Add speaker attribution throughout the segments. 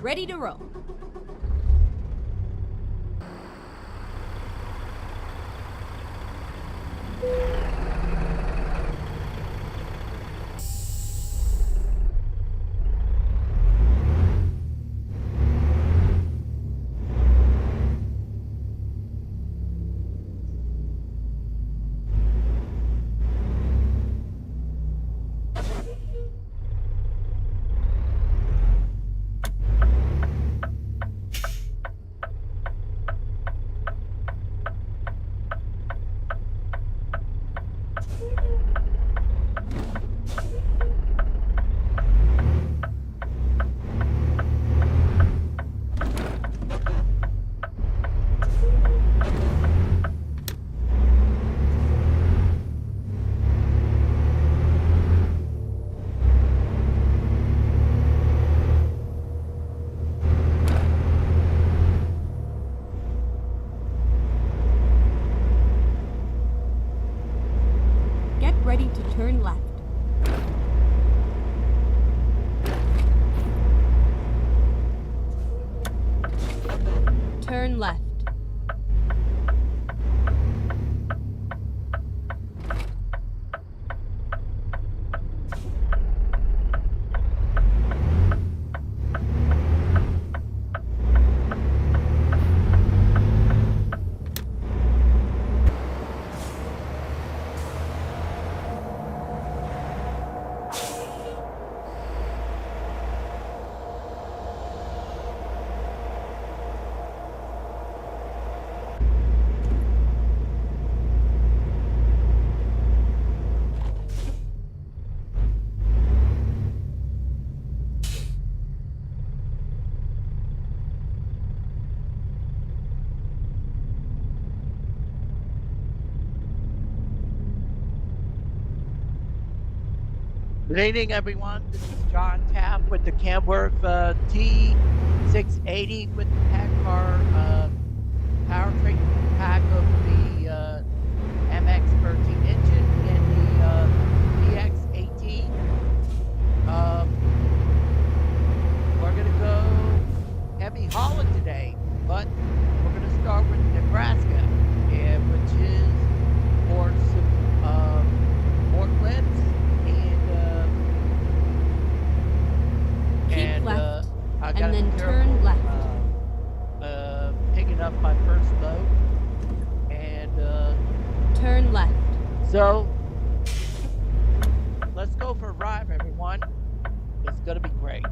Speaker 1: Ready to roll. Ready to turn left. Turn left.
Speaker 2: Good evening, everyone. This is John Tapp with the Kenworth T680 with the PACCAR powertrain pack of the MX-13 engine and the TX-18. We're going to go heavy hauling today, but we're going to start with Nebraska, which is for some forklifts.
Speaker 1: Keep left, and then turn left.
Speaker 2: Picking up my first load, and
Speaker 1: turn left.
Speaker 2: So let's go for a ride, everyone. It's gonna be great.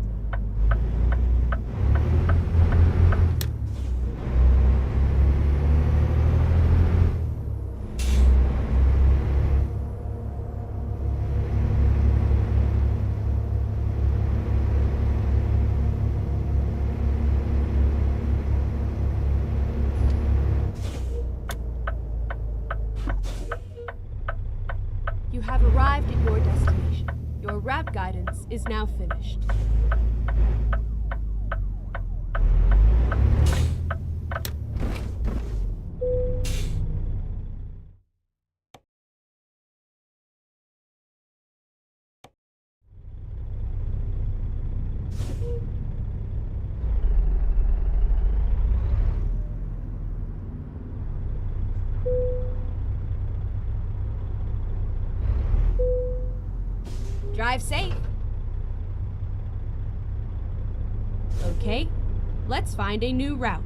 Speaker 1: You have arrived at your destination. Your route guidance is now finished. Drive safe. Okay, let's find a new route.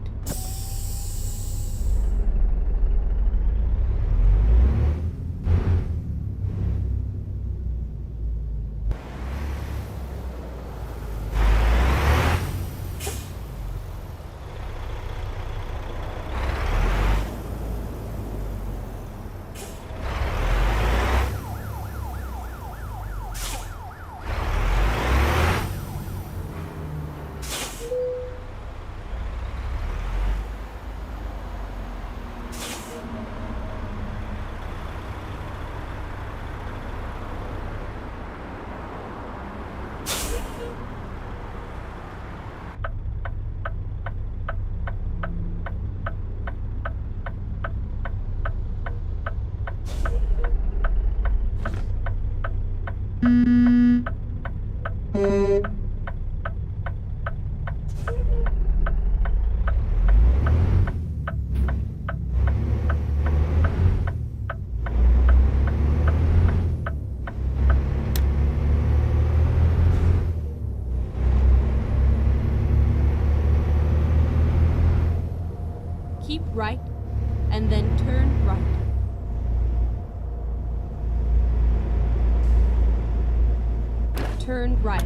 Speaker 1: right, and then turn right. Turn right.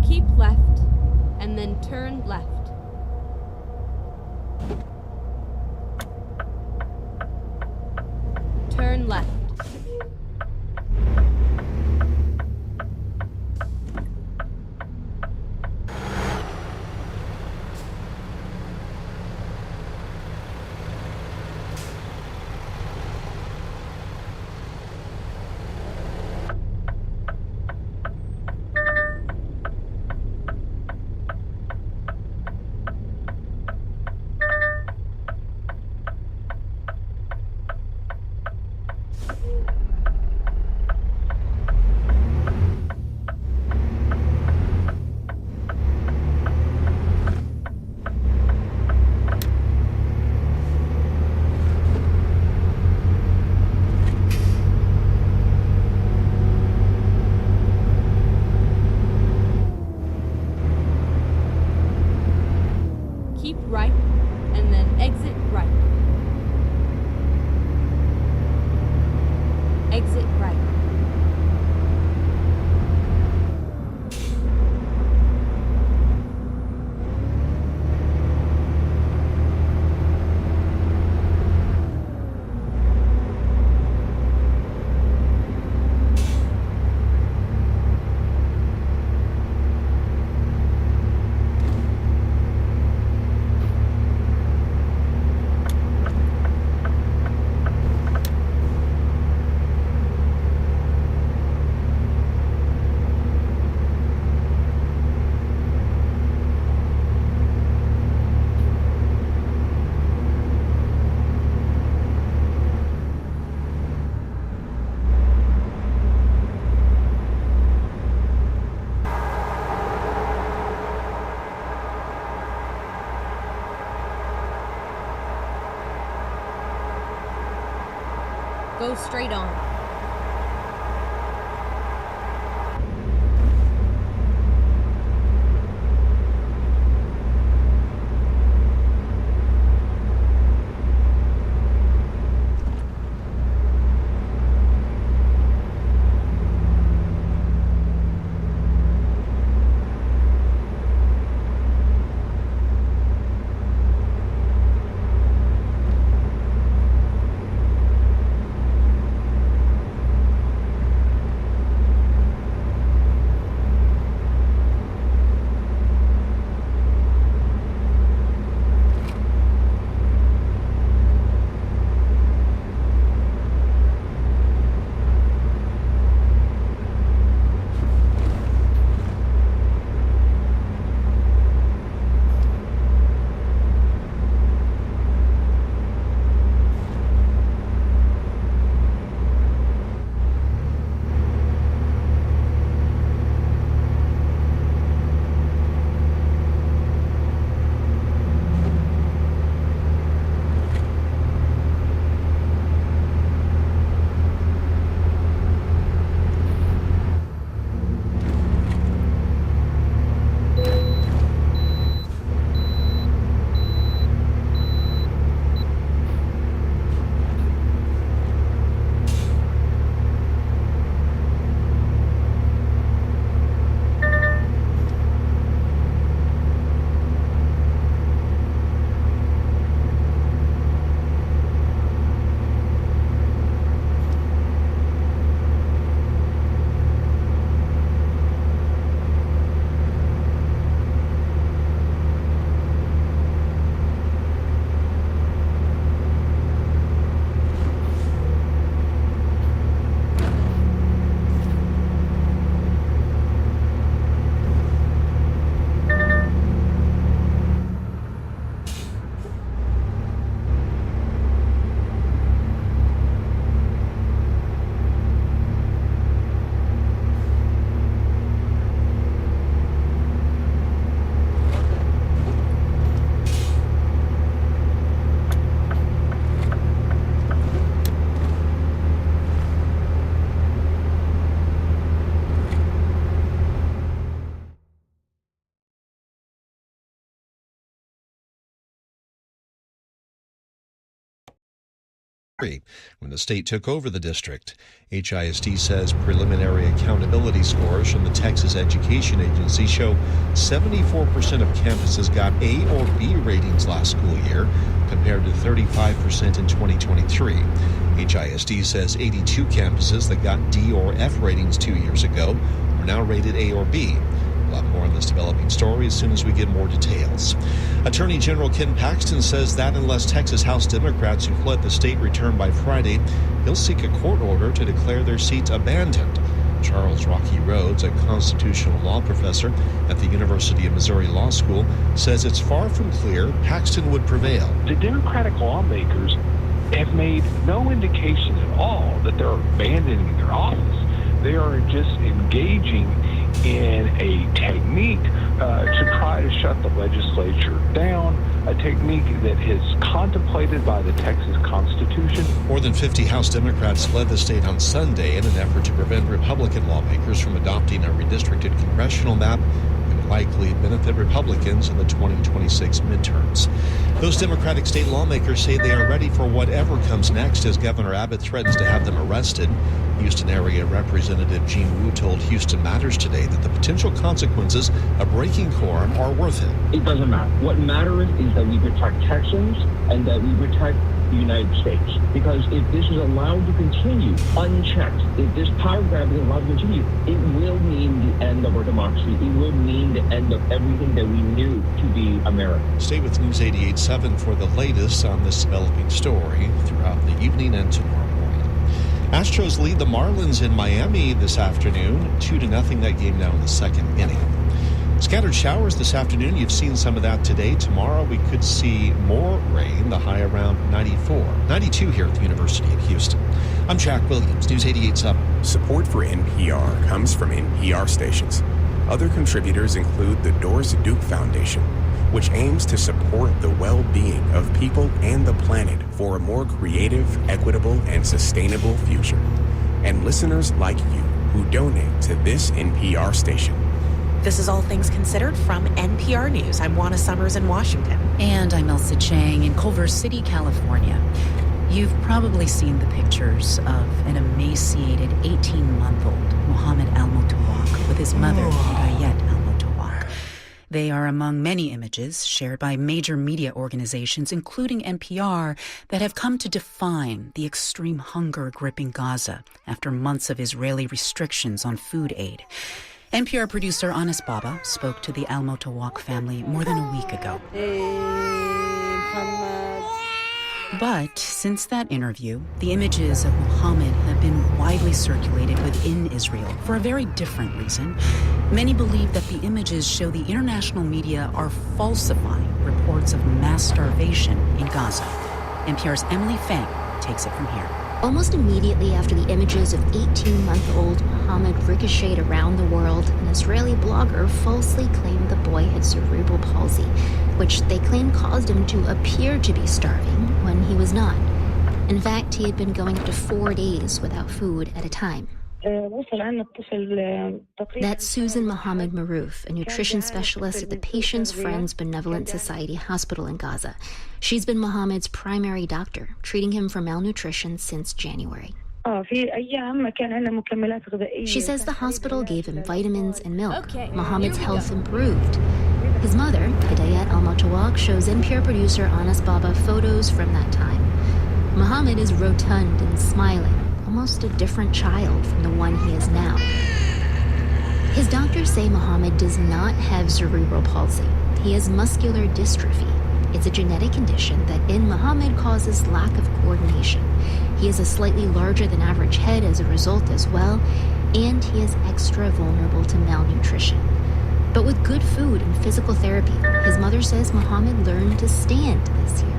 Speaker 1: Keep left, and then turn left. Turn left. Keep right, and then exit right. Exit right. Go straight on.
Speaker 3: when the state took over the district. HISD says preliminary accountability scores from the Texas Education Agency show 74% of campuses got A or B ratings last school year, compared to 35% in 2023. HISD says 82 campuses that got D or F ratings 2 years ago are now rated A or B. We'll have more on this developing story as soon as we get more details. Attorney General Ken Paxton says that unless Texas House Democrats who fled the state return by Friday, he'll seek a court order to declare their seats abandoned. Charles Rocky Rhodes, a constitutional law professor at the University of Missouri Law School, says it's far from clear Paxton would prevail.
Speaker 4: The Democratic lawmakers have made no indication at all that they're abandoning their office. They are just engaging in a technique to try to shut the legislature down, a technique that is contemplated by the Texas Constitution.
Speaker 3: More than 50 House Democrats fled the state on Sunday in an effort to prevent Republican lawmakers from adopting a redistricted congressional map that would likely benefit Republicans in the 2026 midterms. Those Democratic state lawmakers say they are ready for whatever comes next as Governor Abbott threatens to have them arrested. Houston area Representative Gene Wu told Houston Matters today that the potential consequences of breaking quorum are worth it.
Speaker 5: It doesn't matter. What matters is that we protect Texans and that we protect the United States. Because if this is allowed to continue unchecked, if this power grab is allowed to continue, it will mean the end of our democracy. It will mean the end of everything that we knew to be America.
Speaker 3: Stay with News 88.7 for the latest on this developing story throughout the evening and tomorrow morning. Astros lead the Marlins in Miami this afternoon, 2-0 that game now in the second inning. Scattered showers this afternoon. You've seen some of that today. Tomorrow we could see more rain, the high around 92 here at the University of Houston. I'm Jack Williams, News 88.7.
Speaker 6: Support for NPR comes from NPR stations. Other contributors include the Doris Duke Foundation, which aims to support the well-being of people and the planet for a more creative, equitable, and sustainable future. And listeners like you who donate to this NPR station.
Speaker 7: This is All Things Considered from NPR News. I'm Juana Summers in Washington.
Speaker 8: And I'm Elsa Chang in Culver City, California. You've probably seen the pictures of an emaciated 18-month-old Mohammed Al-Motawak with his mother, Hidayat Al-Motawak. They are among many images shared by major media organizations, including NPR, that have come to define the extreme hunger gripping Gaza after months of Israeli restrictions on food aid. NPR producer Anas Baba spoke to the Al-Motawak family more than a week ago. But since that interview, the images of Mohammed have been widely circulated within Israel for a very different reason. Many believe that the images show the international media are falsifying reports of mass starvation in Gaza. NPR's Emily Fang takes it from here.
Speaker 9: Almost immediately after the images of 18-month-old Mohammed ricocheted around the world, an Israeli blogger falsely claimed the boy had cerebral palsy, which they claim caused him to appear to be starving when he was not. In fact, he had been going up to 4 days without food at a time. That's Susan Mohammed Maroof, a nutrition specialist at the Patients Friends Benevolent Society Hospital in Gaza. She's been Mohammed's primary doctor, treating him for malnutrition since January. She says the hospital gave him vitamins and milk. Mohammed's health improved. His mother, Hidayat Al-Motawak, shows NPR producer Anas Baba photos from that time. Mohammed is rotund and smiling, almost a different child from the one he is now. His doctors say Mohammed does not have cerebral palsy. He has muscular dystrophy. It's a genetic condition that in Mohammed causes lack of coordination. He has a slightly larger than average head as a result as well, and he is extra vulnerable to malnutrition. But with good food and physical therapy, his mother says Mohammed learned to stand this year.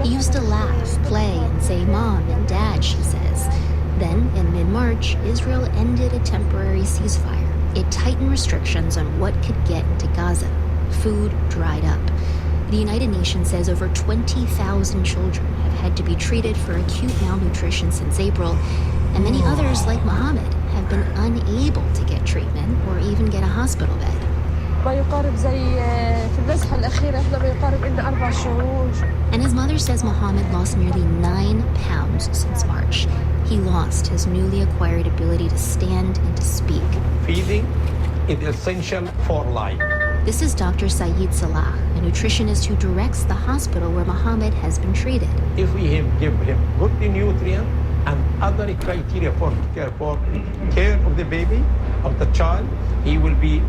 Speaker 9: He used to laugh, play, and say Mom and Dad, she says. Then, in mid-March, Israel ended a temporary ceasefire. It tightened restrictions on what could get into Gaza. Food dried up. The United Nations says over 20,000 children have had to be treated for acute malnutrition since April, and many others, like Mohammed, have been unable to get treatment or even get a hospital bed.
Speaker 10: ما يقارب زي في النزحة الأخيرة إحنا ما يقارب إلنا 4 شهور.
Speaker 9: And his mother says Mohammed lost nearly 9 pounds since March. He lost his newly acquired ability to stand and to speak.
Speaker 11: Feeding is essential for life.
Speaker 9: This is Dr. Saeed Salah, a nutritionist who directs the hospital where Mohammed has been treated.
Speaker 11: If we give him good nutrients and other criteria for care of the baby, of the child, he will be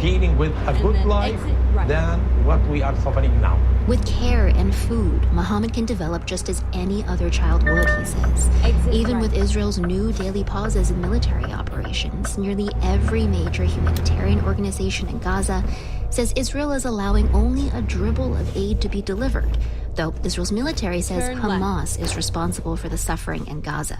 Speaker 11: dealing with a good life than what we are suffering now.
Speaker 9: With care and food, Mohammed can develop just as any other child would, he says. Even with Israel's new daily pauses in military operations, nearly every major humanitarian organization in Gaza says Israel is allowing only a dribble of aid to be delivered, though Israel's military says Hamas is responsible for the suffering in Gaza.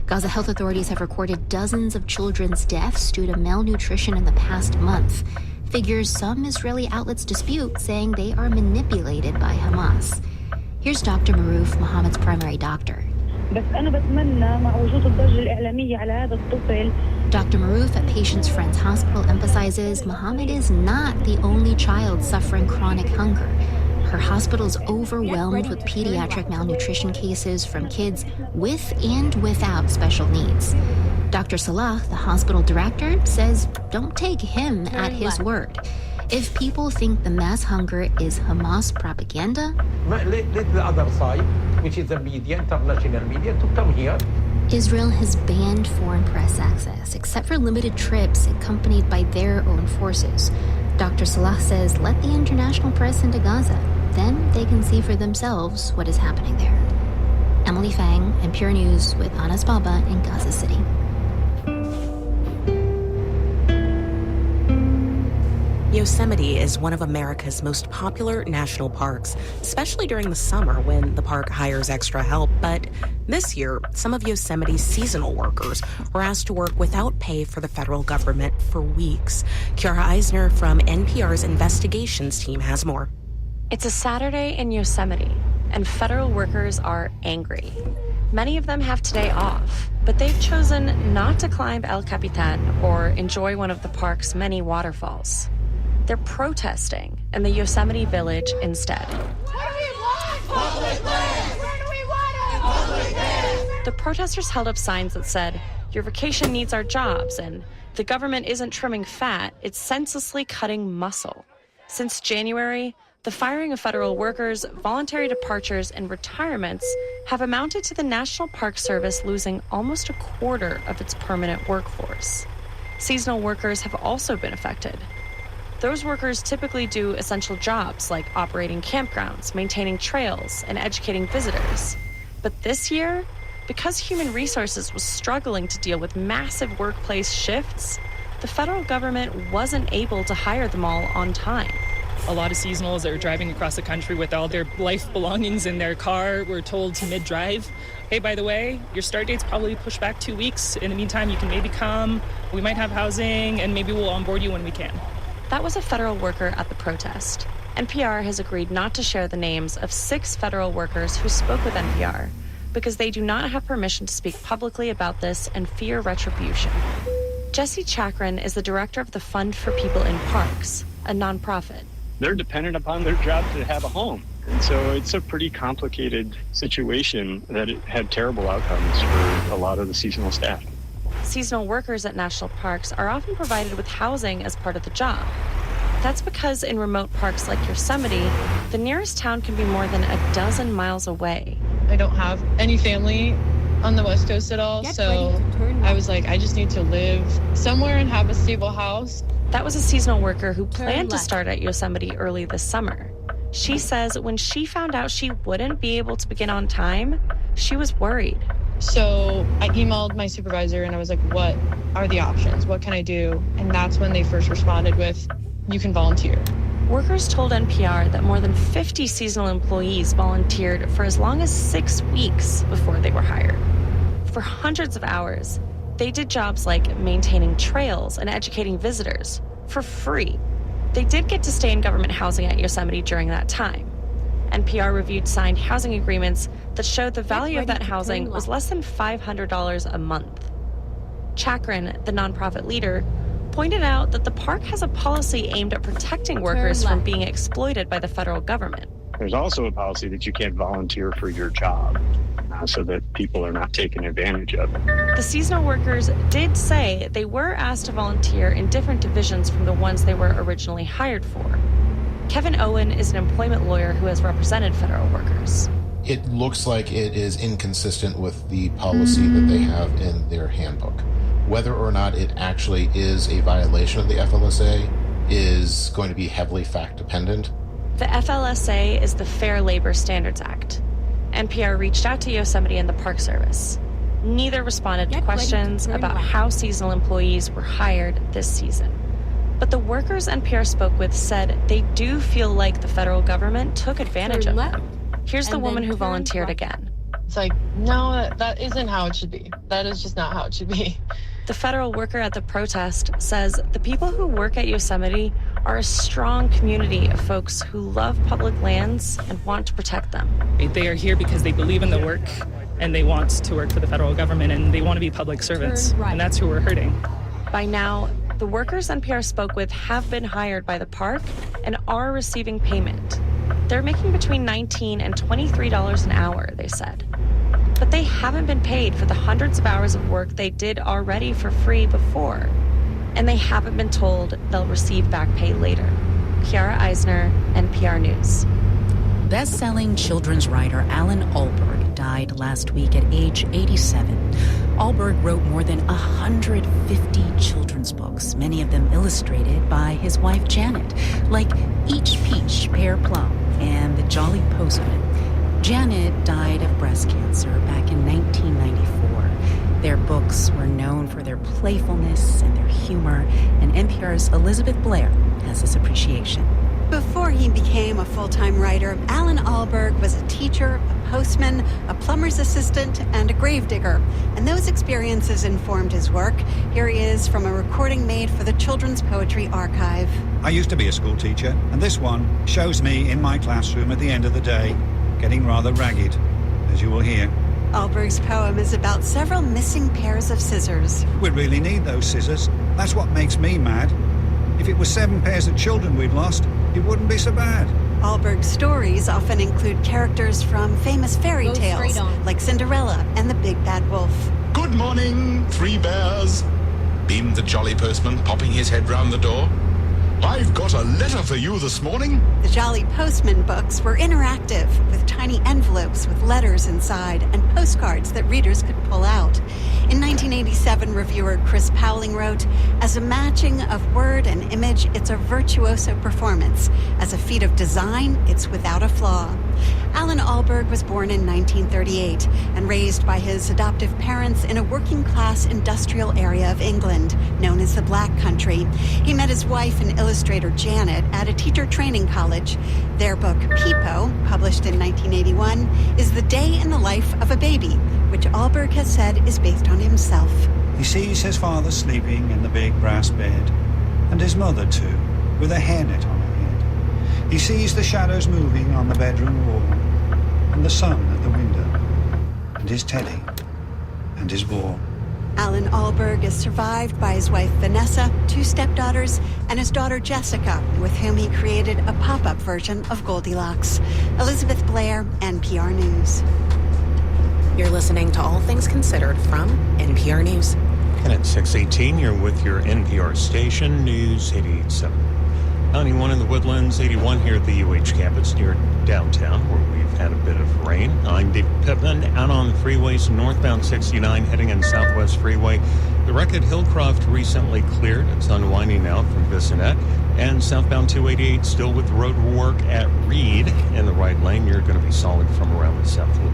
Speaker 9: Gaza health authorities have recorded dozens of children's deaths due to malnutrition in the past month. Figures some Israeli outlets dispute, saying they are manipulated by Hamas. Here's Dr. Maroof, Mohammed's primary doctor. Dr. Maroof at Patients Friends Hospital emphasizes Mohammed is not the only child suffering chronic hunger. Her hospital is overwhelmed with pediatric malnutrition cases from kids with and without special needs. Dr. Salah, the hospital director, says don't take him at his word. If people think the mass hunger is Hamas propaganda,
Speaker 11: let the other side, which is the media, international media, to come here.
Speaker 9: Israel has banned foreign press access, except for limited trips accompanied by their own forces. Dr. Salah says let the international press into Gaza. Then they can see for themselves what is happening there. Emily Fang, NPR News with Anas Baba in Gaza City.
Speaker 7: Yosemite is one of America's most popular national parks, especially during the summer when the park hires extra help. But this year, some of Yosemite's seasonal workers were asked to work without pay for the federal government for weeks. Kiara Eisner from NPR's investigations team has more.
Speaker 12: It's a Saturday in Yosemite, and federal workers are angry. Many of them have today off, but they've chosen not to climb El Capitan or enjoy one of the park's many waterfalls. They're protesting in the Yosemite Village instead.
Speaker 13: What do we want? Public land! Where do we want it? Public land!
Speaker 12: The protesters held up signs that said, "Your vacation needs our jobs," and "The government isn't trimming fat, it's senselessly cutting muscle." Since January, the firing of federal workers, voluntary departures, and retirements have amounted to the National Park Service losing almost a quarter of its permanent workforce. Seasonal workers have also been affected. Those workers typically do essential jobs like operating campgrounds, maintaining trails, and educating visitors. But this year, because Human Resources was struggling to deal with massive workplace shifts, the federal government wasn't able to hire them all on time.
Speaker 14: A lot of seasonals are driving across the country with all their life belongings in their car. We're told to mid-drive, hey, by the way, your start date's probably pushed back 2 weeks. In the meantime, you can maybe come. We might have housing, and maybe we'll onboard you when we can.
Speaker 12: That was a federal worker at the protest. NPR has agreed not to share the names of 6 federal workers who spoke with NPR because they do not have permission to speak publicly about this and fear retribution. Jesse Chakran is the director of the Fund for People in Parks, a nonprofit.
Speaker 15: They're dependent upon their job to have a home. And so it's a pretty complicated situation that it had terrible outcomes for a lot of the seasonal staff.
Speaker 12: Seasonal workers at national parks are often provided with housing as part of the job. That's because in remote parks like Yosemite, the nearest town can be more than a dozen miles away.
Speaker 10: I don't have any family on the West Coast at all, so I was like, I just need to live somewhere and have a stable house.
Speaker 12: That was a seasonal worker who planned to start at Yosemite early this summer. She says when she found out she wouldn't be able to begin on time, she was worried.
Speaker 10: So I emailed my supervisor and I was like, what are the options? What can I do? And that's when they first responded with, you can volunteer.
Speaker 12: Workers told NPR that more than 50 seasonal employees volunteered for as long as 6 weeks before they were hired. For hundreds of hours, they did jobs like maintaining trails and educating visitors for free. They did get to stay in government housing at Yosemite during that time. NPR reviewed signed housing agreements that showed the value of that housing was less than $500 a month. Chakran, the nonprofit leader, pointed out that the park has a policy aimed at protecting workers from being exploited by the federal government.
Speaker 15: There's also a policy that you can't volunteer for your job so that people are not taken advantage of.
Speaker 12: The seasonal workers did say they were asked to volunteer in different divisions from the ones they were originally hired for. Kevin Owen is an employment lawyer who has represented federal workers.
Speaker 16: It looks like it is inconsistent with the policy that they have in their handbook. Whether or not it actually is a violation of the FLSA is going to be heavily fact-dependent.
Speaker 12: The FLSA is the Fair Labor Standards Act. NPR reached out to Yosemite and the Park Service. Neither responded to questions about how seasonal employees were hired this season. But the workers NPR spoke with said they do feel like the federal government took advantage of them. Here's the woman who volunteered again.
Speaker 10: It's like, no, that isn't how it should be. That is just not how it should be.
Speaker 12: The federal worker at the protest says the people who work at Yosemite are a strong community of folks who love public lands and want to protect them.
Speaker 14: They are here because they believe in the work and they want to work for the federal government and they want to be public servants. And that's who we're hurting.
Speaker 12: By now, the workers NPR spoke with have been hired by the park and are receiving payment. They're making between $19 and $23 an hour, they said. But they haven't been paid for the hundreds of hours of work they did already for free before. And they haven't been told they'll receive back pay later. Kiara Eisner, NPR News.
Speaker 8: Best-selling children's writer Alan Alberg died last week at age 87. Alberg wrote more than 150 children's books, many of them illustrated by his wife Janet, like Each Peach, Pear Plum, and The Jolly Postman. Janet died of breast cancer back in 1994. Their books were known for their playfulness and their humor, and NPR's Elizabeth Blair has this appreciation.
Speaker 17: Before he became a full-time writer, Alan Alberg was a teacher, a postman, a plumber's assistant, and a gravedigger. And those experiences informed his work. Here he is from a recording made for the Children's Poetry Archive.
Speaker 18: I used to be a school teacher, and this one shows me in my classroom at the end of the day, getting rather ragged, as you will hear.
Speaker 17: Alberg's poem is about several missing pairs of scissors.
Speaker 18: We really need those scissors. That's what makes me mad. If it was 7 pairs of children we'd lost, it wouldn't be so bad.
Speaker 17: Alberg's stories often include characters from famous fairy tales, like Cinderella and the Big Bad Wolf.
Speaker 19: Good morning, 3 bears, beamed the jolly postman, popping his head round the door. I've got a letter for you this morning.
Speaker 17: The Jolly Postman books were interactive, with tiny envelopes with letters inside and postcards that readers could pull out. In 1987, reviewer Chris Powling wrote, "As a matching of word and image, it's a virtuoso performance. As a feat of design, it's without a flaw." Alan Alberg was born in 1938 and raised by his adoptive parents in a working-class industrial area of England, known as the Black Country. He met his wife and illustrator Janet at a teacher training college. Their book, Peepo, published in 1981, is the day in the life of a baby, which Alberg has said is based on himself.
Speaker 18: He sees his father sleeping in the big brass bed, and his mother too, with a hairnet on her head. He sees the shadows moving on the bedroom wall, and the sun at the window, and his teddy, and his ball.
Speaker 17: Alan Alberg is survived by his wife Vanessa, 2 stepdaughters, and his daughter Jessica, with whom he created a pop-up version of Goldilocks. Elizabeth Blair, NPR News.
Speaker 7: You're listening to All Things Considered from NPR News.
Speaker 3: And at 6:18, you're with your NPR station, News 88.7. 91 in the Woodlands, 81 here at the UH campus near downtown, where we've had a bit of rain. I'm David Pittman, out on the freeways, northbound 69, heading in Southwest Freeway. The wreck at Hillcroft recently cleared. It's unwinding now from Bissonnette. And southbound 288 still with road work at Reed. In the right lane, you're going to be solid from around the South Loop.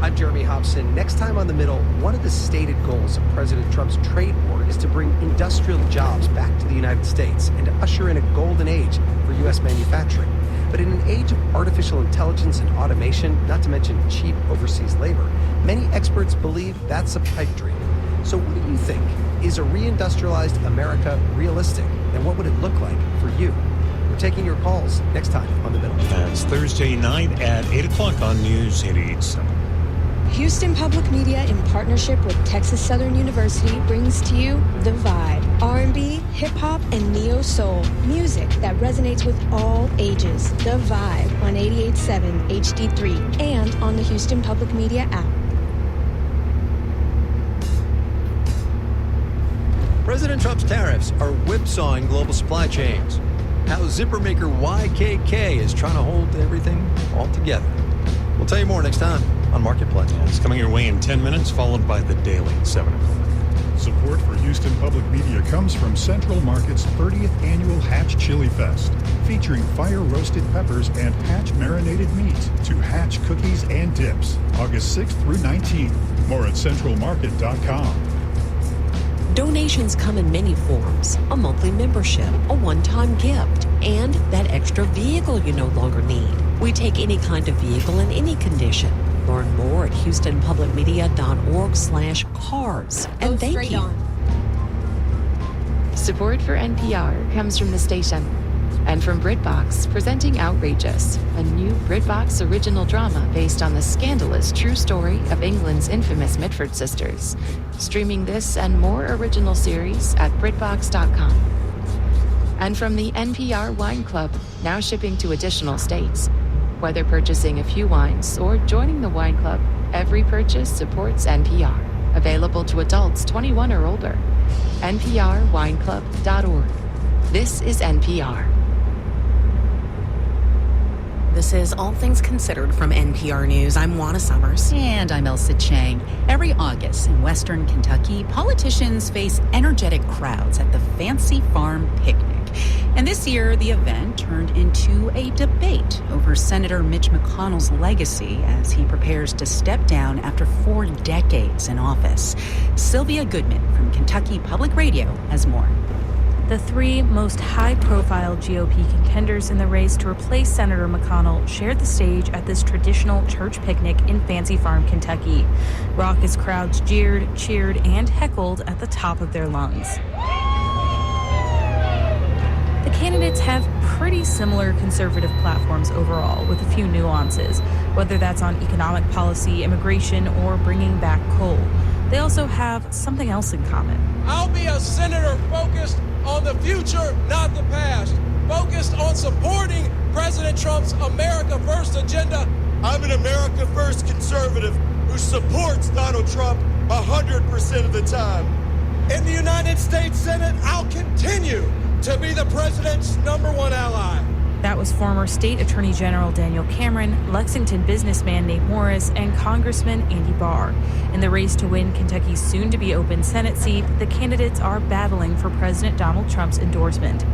Speaker 20: I'm Jeremy Hobson. Next time on The Middle, one of the stated goals of President Trump's trade war is to bring industrial jobs back to the United States and to usher in a golden age for U.S. manufacturing. But in an age of artificial intelligence and automation, not to mention cheap overseas labor, many experts believe that's a pipe dream. So what do you think? Is a reindustrialized America realistic? And what would it look like for you? We're taking your calls next time on The Middle.
Speaker 3: That's Thursday night at 8 o'clock on News 88.7.
Speaker 21: Houston Public Media, in partnership with Texas Southern University, brings to you The Vibe. R&B, hip-hop, and neo-soul. Music that resonates with all ages. The Vibe on 88.7 HD3 and on the Houston Public Media app.
Speaker 22: President Trump's tariffs are whipsawing global supply chains. How zipper maker YKK is trying to hold everything all together. We'll tell you more next time on Marketplace.
Speaker 23: It's coming your way in 10 minutes, followed by the Daily at 7 o'clock.
Speaker 24: Support for Houston Public Media comes from Central Market's 30th annual Hatch Chili Fest, featuring fire-roasted peppers and Hatch marinated meat to Hatch cookies and dips, August 6th through 19th. More at centralmarket.com.
Speaker 25: Donations come in many forms: a monthly membership, a one-time gift, and that extra vehicle you no longer need. We take any kind of vehicle in any condition. Learn more at houstonpublicmedia.org/cars. And thank you.
Speaker 26: Support for NPR comes from the station and from BritBox, presenting Outrageous, a new BritBox original drama based on the scandalous true story of England's infamous Mitford sisters. Streaming this and more original series at BritBox.com. And from the NPR Wine Club, now shipping to additional states. Whether purchasing a few wines or joining the wine club, every purchase supports NPR. Available to adults 21 or older. NPRWineclub.org. This is NPR.
Speaker 7: This is All Things Considered from NPR News. I'm Juana Summers.
Speaker 8: And I'm Elsa Chang. Every August in Western Kentucky, politicians face energetic crowds at the Fancy Farm Picnic. And this year, the event turned into a debate over Senator Mitch McConnell's legacy as he prepares to step down after 4 decades in office. Sylvia Goodman from Kentucky Public Radio has more.
Speaker 27: The 3 most high-profile GOP contenders in the race to replace Senator McConnell shared the stage at this traditional church picnic in Fancy Farm, Kentucky. Raucous crowds jeered, cheered, and heckled at the top of their lungs. The candidates have pretty similar conservative platforms overall, with a few nuances, whether that's on economic policy, immigration, or bringing back coal. They also have something else in common.
Speaker 28: I'll be a senator focused on the future, not the past. Focused on supporting President Trump's America First agenda.
Speaker 29: I'm an America First conservative who supports Donald Trump 100% of the time.
Speaker 28: In the United States Senate, I'll continue to be the president's #1 ally.
Speaker 27: That was former State Attorney General Daniel Cameron, Lexington businessman Nate Morris, and Congressman Andy Barr. In the race to win Kentucky's soon-to-be open Senate seat, the candidates are battling for President Donald Trump's endorsement.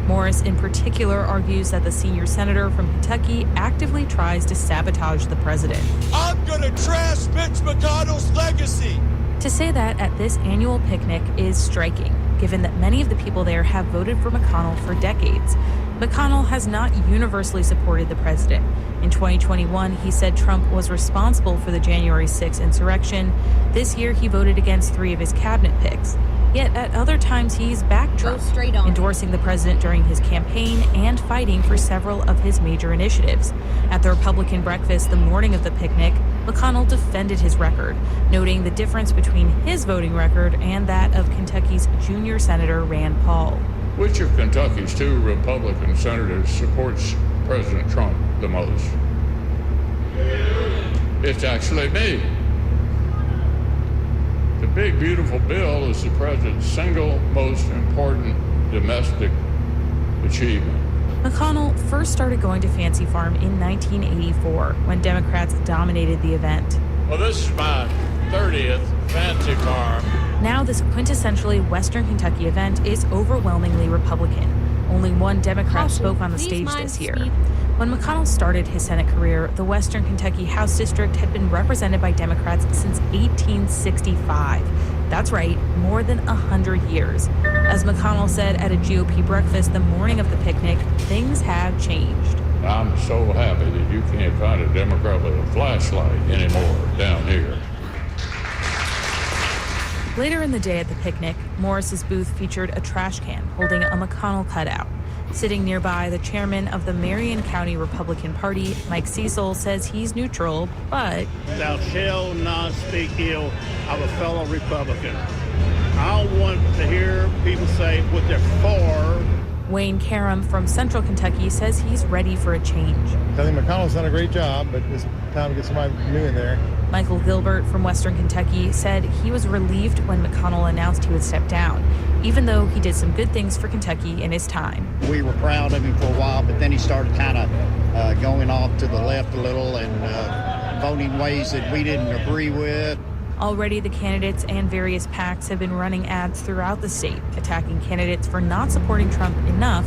Speaker 27: Morris, in particular, argues that the senior senator from Kentucky actively tries to sabotage the president.
Speaker 29: I'm gonna trash Mitch McConnell's legacy.
Speaker 27: To say that at this annual picnic is striking, given that many of the people there have voted for McConnell for decades. McConnell has not universally supported the president. In 2021, he said Trump was responsible for the January 6th insurrection. This year, he voted against 3 of his cabinet picks. Yet at other times, he's backed Trump, endorsing the president during his campaign and fighting for several of his major initiatives. At the Republican breakfast the morning of the picnic, McConnell defended his record, noting the difference between his voting record and that of Kentucky's junior Senator Rand Paul.
Speaker 30: Which of Kentucky's 2 Republican senators supports President Trump the most? It's actually me. The big, beautiful bill is the president's single most important domestic achievement.
Speaker 27: McConnell first started going to Fancy Farm in 1984, when Democrats dominated the event.
Speaker 30: Well, this is my 30th Fancy Farm.
Speaker 27: Now this quintessentially Western Kentucky event is overwhelmingly Republican. Only one Democrat spoke on the stage this year. When McConnell started his Senate career, the Western Kentucky House District had been represented by Democrats since 1865. That's right, more than 100 years. As McConnell said at a GOP breakfast the morning of the picnic, things have changed.
Speaker 30: I'm so happy that you can't find a Democrat with a flashlight anymore down here.
Speaker 27: Later in the day at the picnic, Morris's booth featured a trash can holding a McConnell cutout. Sitting nearby, the chairman of the Marion County Republican Party, Mike Cecil, says he's neutral, but
Speaker 1: thou shalt not speak ill of a fellow Republican. I don't want to hear people say what they're for.
Speaker 27: Wayne Karam from Central Kentucky says he's ready for a change.
Speaker 2: I think McConnell's done a great job, but it's time to get somebody new in there.
Speaker 27: Michael Gilbert from Western Kentucky said he was relieved when McConnell announced he would step down, even though he did some good things for Kentucky in his time.
Speaker 4: We were proud of him for a while, but then he started kind of going off to the left a little and voting ways that we didn't agree with.
Speaker 27: Already, the candidates and various PACs have been running ads throughout the state, attacking candidates for not supporting Trump enough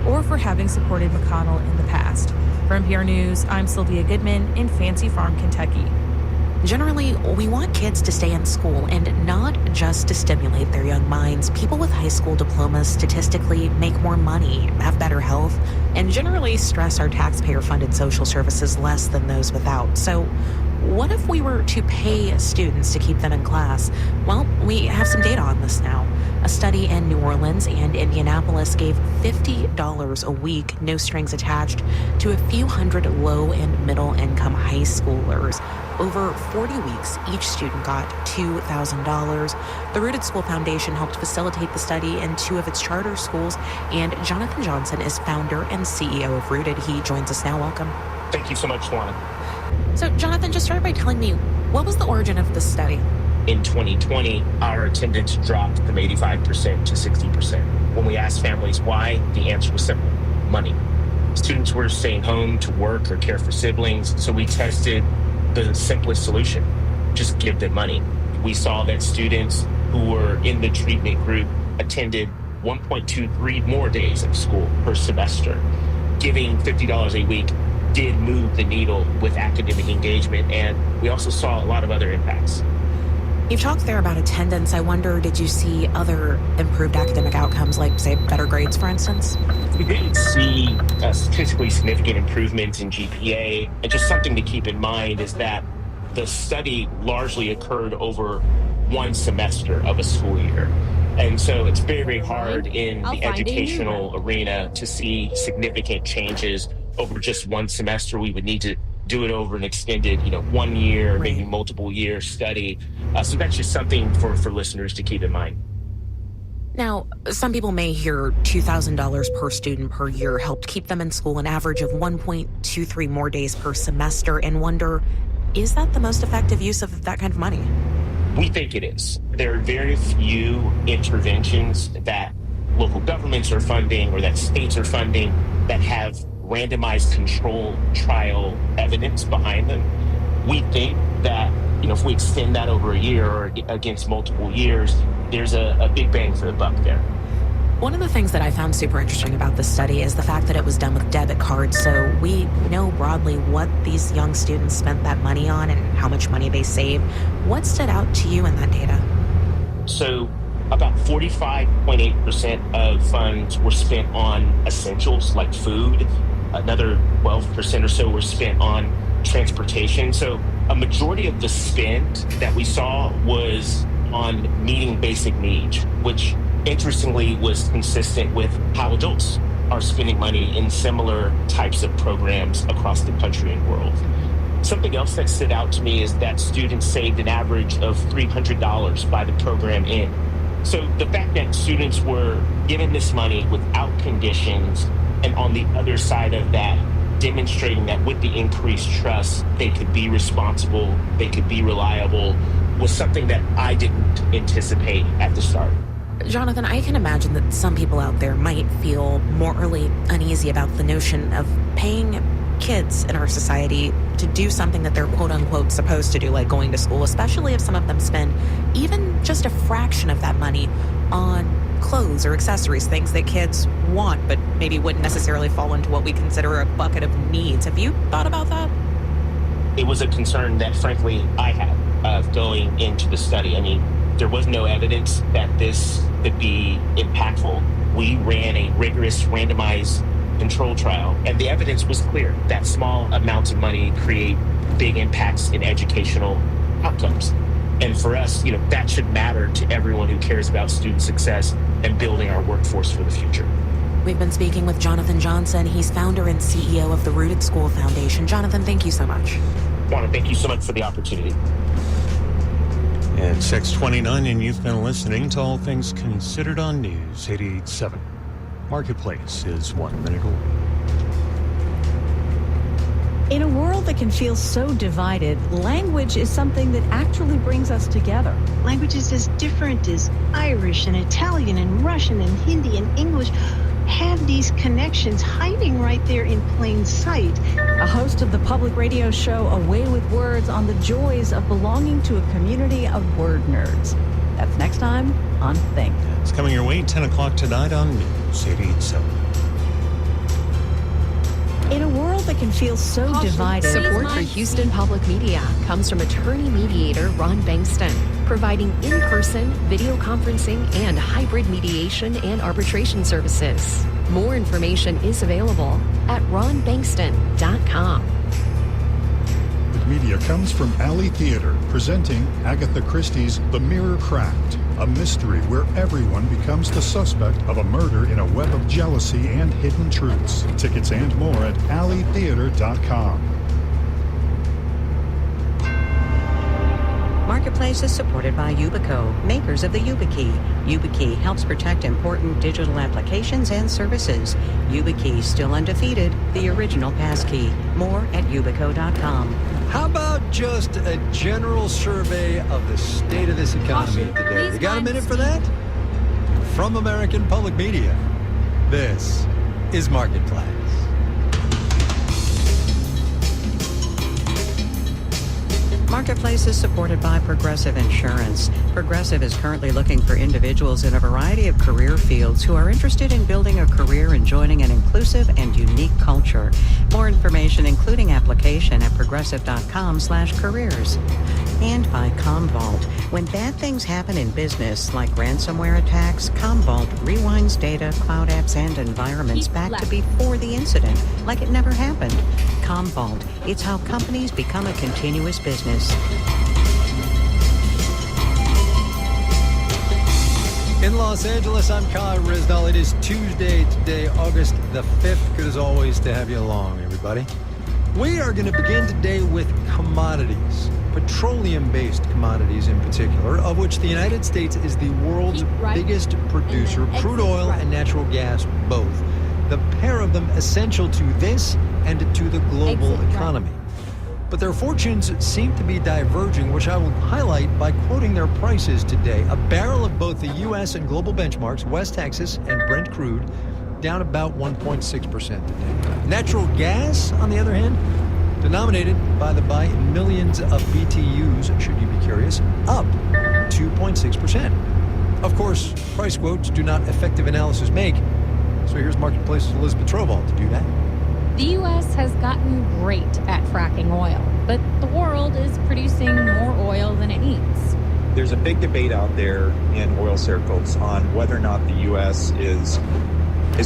Speaker 27: or for having supported McConnell in the past. For NPR News, I'm Sylvia Goodman in Fancy Farm, Kentucky.
Speaker 7: Generally, we want kids to stay in school and not just to stimulate their young minds. People with high school diplomas statistically make more money, have better health, and generally stress our taxpayer-funded social services less than those without. So what if we were to pay students to keep them in class? Well, we have some data on this now. A study in New Orleans and Indianapolis gave $50 a week, no strings attached, to a few hundred low and middle income high schoolers. Over 40 weeks, each student got $2,000. The Rooted School Foundation helped facilitate the study in 2 of its charter schools, and Jonathan Johnson is founder and CEO of Rooted. He joins us now. Welcome.
Speaker 5: Thank you so much, Juana.
Speaker 7: So, Jonathan, just start by telling me, what was the origin of this study?
Speaker 5: In 2020, our attendance dropped from 85% to 60%. When we asked families why, the answer was simple: money. Students were staying home to work or care for siblings, so we tested the simplest solution: just give them money. We saw that students who were in the treatment group attended 1.23 more days of school per semester. Giving $50 a week did move the needle with academic engagement, and we also saw a lot of other impacts.
Speaker 7: You've talked there about attendance. I wonder, did you see other improved academic outcomes, like, say, better grades, for instance?
Speaker 5: We didn't see statistically significant improvements in GPA, and just something to keep in mind is that the study largely occurred over one semester of a school year. And so it's very, very hard in the educational arena to see significant changes over just one semester. We would need to do it over an extended, 1 year, maybe multiple year study. So that's just something for listeners to keep in mind.
Speaker 7: Now, some people may hear $2,000 per student per year helped keep them in school an average of 1.23 more days per semester and wonder, is that the most effective use of that kind of money?
Speaker 5: We think it is. There are very few interventions that local governments are funding or that states are funding that have randomized control trial evidence behind them. We think that, if we extend that over a year or against multiple years, there's a big bang for the buck there.
Speaker 7: One of the things that I found super interesting about this study is the fact that it was done with debit cards, so we know broadly what these young students spent that money on and how much money they saved. What stood out to you in that data?
Speaker 5: So about 45.8% of funds were spent on essentials like food. Another 12% or so were spent on transportation. So a majority of the spend that we saw was on meeting basic needs, which interestingly was consistent with how adults are spending money in similar types of programs across the country and world. Something else that stood out to me is that students saved an average of $300 by the program end. So the fact that students were given this money without conditions, and on the other side of that, demonstrating that with the increased trust, they could be responsible, they could be reliable, was something that I didn't anticipate at the start.
Speaker 7: Jonathan, I can imagine that some people out there might feel morally uneasy about the notion of paying kids in our society to do something that they're quote-unquote supposed to do, like going to school, especially if some of them spend even just a fraction of that money on clothes or accessories, things that kids want but maybe wouldn't necessarily fall into what we consider a bucket of needs. Have you thought about that?
Speaker 5: It was a concern that, frankly, I had going into the study. I mean, there was no evidence that this could be impactful. We ran a rigorous randomized control trial, and the evidence was clear that small amounts of money create big impacts in educational outcomes. And for us, that should matter to everyone who cares about student success and building our workforce for the future.
Speaker 7: We've been speaking with Jonathan Johnson. He's founder and CEO of the Rooted School Foundation. Jonathan, thank you so much.
Speaker 5: I want to thank you so much for the opportunity.
Speaker 23: And 6:29, and you've been listening to All Things Considered on News 88.7. Marketplace is 1 minute away.
Speaker 6: In a world that can feel so divided, language is something that actually brings us together.
Speaker 9: Languages as different as Irish and Italian and Russian and Hindi and English have these connections hiding right there in plain sight.
Speaker 6: A host of the public radio show A Way with Words on the joys of belonging to a community of word nerds. That's next time on Think.
Speaker 23: It's coming your way 10 o'clock tonight on News 88.7.
Speaker 6: In a world that can feel so divided.
Speaker 25: Support for Houston Public Media comes from attorney mediator Ron Bankston, providing in-person, video conferencing, and hybrid mediation and arbitration services. More information is available at ronbankston.com.
Speaker 24: Media comes from Alley Theater, presenting Agatha Christie's The Mirror Cracked, a mystery where everyone becomes the suspect of a murder in a web of jealousy and hidden truths. Tickets and more at alleytheater.com.
Speaker 10: Marketplace is supported by Yubico, makers of the YubiKey. YubiKey helps protect important digital applications and services. YubiKey, still undefeated, the original passkey. More at yubico.com.
Speaker 22: How about just a general survey of the state of this economy today? You got a minute for that? From American Public Media, this is Marketplace.
Speaker 10: Marketplace is supported by Progressive Insurance. Progressive is currently looking for individuals in a variety of career fields who are interested in building a career and joining an inclusive and unique culture. More information, including application, at progressive.com/careers. And by Commvault. When bad things happen in business, like ransomware attacks, Commvault rewinds data, cloud apps, and environments back to before the incident, like it never happened. Commvault. It's how companies become a continuous business.
Speaker 22: In Los Angeles, I'm Kyle Rizdal. It is Tuesday today, August the 5th. Good as always to have you along, everybody. We are going to begin today with commodities, petroleum-based commodities in particular, of which the United States is the world's biggest producer, crude oil and natural gas both. The pair of them essential to this and to the global economy. But their fortunes seem to be diverging, which I will highlight by quoting their prices today. A barrel of both the U.S. and global benchmarks, West Texas and Brent crude, down about 1.6% today. Natural gas, on the other hand, denominated by in millions of BTUs, should you be curious, up 2.6%. Of course, price quotes do not effective analysis make, so here's Marketplace's Elizabeth Trovall to do that.
Speaker 11: The U.S. has gotten great at fracking oil, but the world is producing more oil than it needs.
Speaker 12: There's a big debate out there in oil circles on whether or not the U.S. is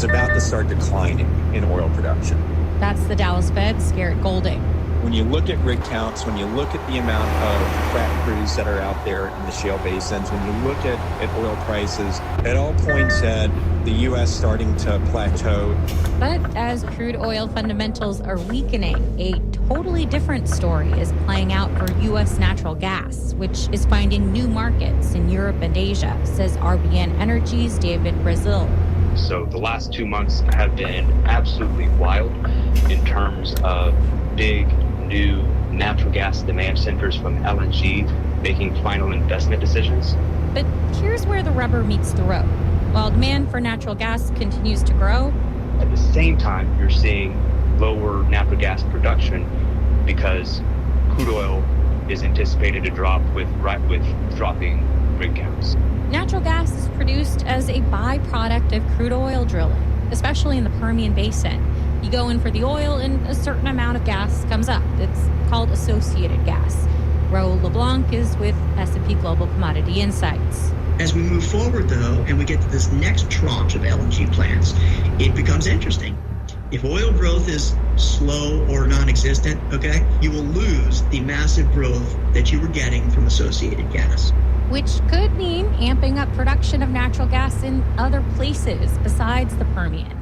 Speaker 12: about to start declining in oil production.
Speaker 11: That's the Dallas Fed's Garrett Golding.
Speaker 12: When you look at rig counts, when you look at the amount of frac crews that are out there in the shale basins, when you look at oil prices, it all points at the U.S. starting to plateau.
Speaker 11: But as crude oil fundamentals are weakening, a totally different story is playing out for U.S. natural gas, which is finding new markets in Europe and Asia, says RBN Energy's David Brazil.
Speaker 13: So the last 2 months have been absolutely wild in terms of big new natural gas demand centers from LNG making final investment decisions.
Speaker 11: But here's where the rubber meets the road. While demand for natural gas continues to grow,
Speaker 13: at the same time, you're seeing lower natural gas production because crude oil is anticipated to drop with dropping rig counts.
Speaker 11: Natural gas is produced as a byproduct of crude oil drilling, especially in the Permian Basin. You go in for the oil and a certain amount of gas comes up. It's called associated gas. Raul LeBlanc is with S&P Global Commodity Insights.
Speaker 14: As we move forward, though, and we get to this next tranche of LNG plants, it becomes interesting. If oil growth is slow or non-existent, okay, you will lose the massive growth that you were getting from associated gas.
Speaker 11: Which could mean amping up production of natural gas in other places besides the Permian.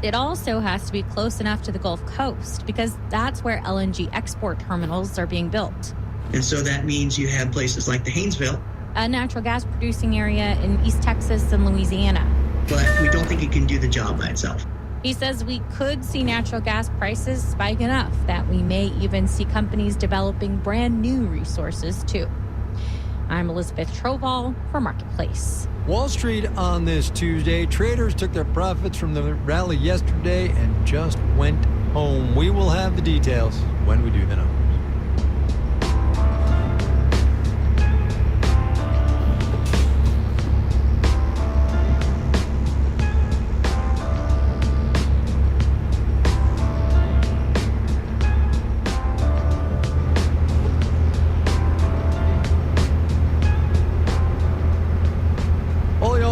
Speaker 11: It also has to be close enough to the Gulf Coast because that's where LNG export terminals are being built.
Speaker 14: And so that means you have places like the Haynesville,
Speaker 11: a natural gas producing area in East Texas and Louisiana.
Speaker 14: But we don't think it can do the job by itself.
Speaker 11: He says we could see natural gas prices spike enough that we may even see companies developing brand new resources too. I'm Elizabeth Troval for Marketplace.
Speaker 22: Wall Street on this Tuesday. Traders took their profits from the rally yesterday and just went home. We will have the details when we do the numbers.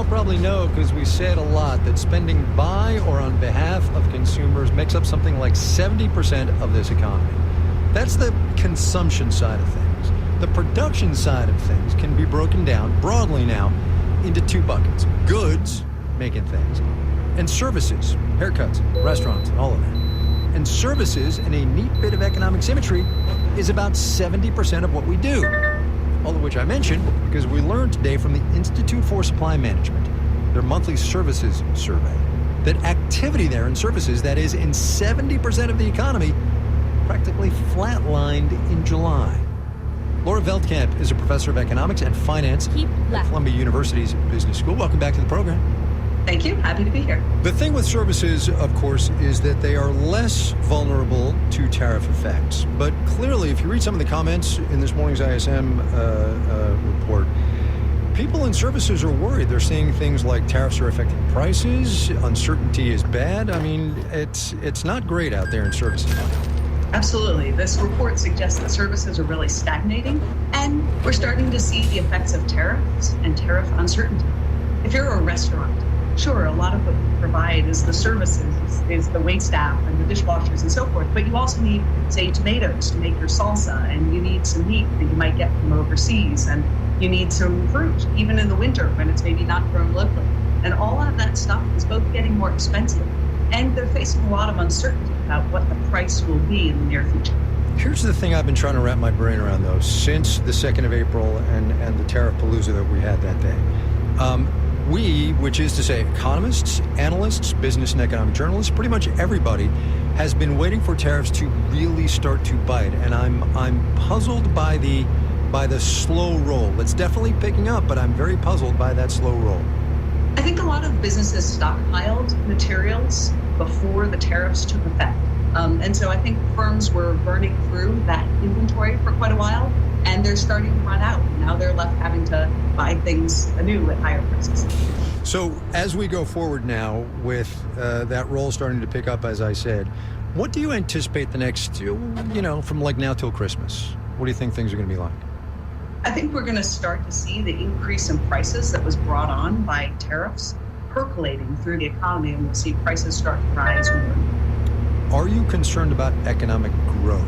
Speaker 22: Probably know, because we say it a lot, that spending by or on behalf of consumers makes up something like 70% of this economy. That's the consumption side of things. The production side of things can be broken down broadly now into two buckets: goods, making things, and services, haircuts, restaurants, all of that. And services, in a neat bit of economic symmetry, is about 70% of what we do. All of which I mentioned because we learned today from the Institute for Supply Management, their monthly services survey, that activity there in services, that is in 70% of the economy, practically flatlined in July. Laura Veldkamp is a professor of economics and finance at Columbia University's Business School. Welcome back to the program.
Speaker 3: Thank you. Happy to be here.
Speaker 22: The thing with services, of course, is that they are less vulnerable to tariff effects. But clearly, if you read some of the comments in this morning's ISM report, people in services are worried. They're seeing things like tariffs are affecting prices, uncertainty is bad. I mean, it's not great out there in services.
Speaker 3: Absolutely. This report suggests that services are really stagnating, and we're starting to see the effects of tariffs and tariff uncertainty. If you're a restaurant, sure, a lot of what you provide is the services, is the wait staff and the dishwashers and so forth, but you also need, say, tomatoes to make your salsa, and you need some meat that you might get from overseas, and you need some fruit, even in the winter when it's maybe not grown locally. And all of that stuff is both getting more expensive, and they're facing a lot of uncertainty about what the price will be in the near future.
Speaker 22: Here's the thing I've been trying to wrap my brain around, though, since the 2nd of April and the tariff palooza that we had that day. We, which is to say economists, analysts, business and economic journalists, pretty much everybody has been waiting for tariffs to really start to bite. And I'm puzzled by the slow roll. It's definitely picking up, but I'm very puzzled by that slow roll.
Speaker 3: I think a lot of businesses stockpiled materials before the tariffs took effect. And so I think firms were burning through that inventory for quite a while, and they're starting to run out. Now they're left having to buy things anew at higher prices.
Speaker 22: So as we go forward now with that roll starting to pick up, as I said, what do you anticipate the next, from like now till Christmas? What do you think things are going to be like?
Speaker 3: I think we're going to start to see the increase in prices that was brought on by tariffs percolating through the economy, and we'll see prices start to rise more.
Speaker 22: Are you concerned about economic growth?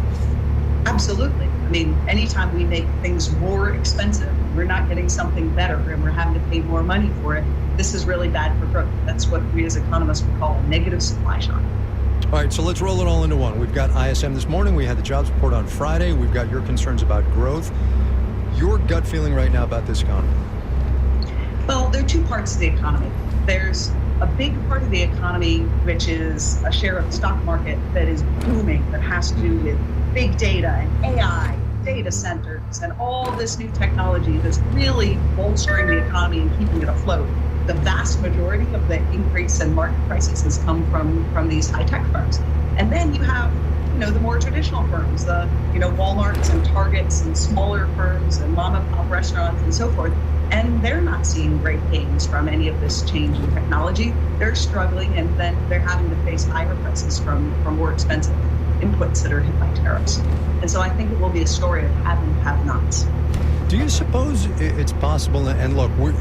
Speaker 3: Absolutely. I mean, anytime we make things more expensive, we're not getting something better, and we're having to pay more money for it. This is really bad for growth. That's what we as economists would call a negative supply shock.
Speaker 22: All right, so let's roll it all into one. We've got ISM this morning. We had the jobs report on Friday. We've got your concerns about growth. Your gut feeling right now about this economy?
Speaker 3: Well, there are two parts of the economy. There's a big part of the economy, which is a share of the stock market that is booming, that has to do with big data and AI, data centers, and all this new technology that's really bolstering the economy and keeping it afloat. The vast majority of the increase in market prices has come from these high-tech firms. And then you have, the more traditional firms, the, Walmarts and Targets and smaller firms and mom and pop restaurants and so forth. And they're not seeing great gains from any of this change in technology. They're struggling, and then they're having to face higher prices from more expensive inputs that are hit by tariffs. And so I think it will be a story of have and have-nots.
Speaker 22: Do you suppose it's possible, and look, we're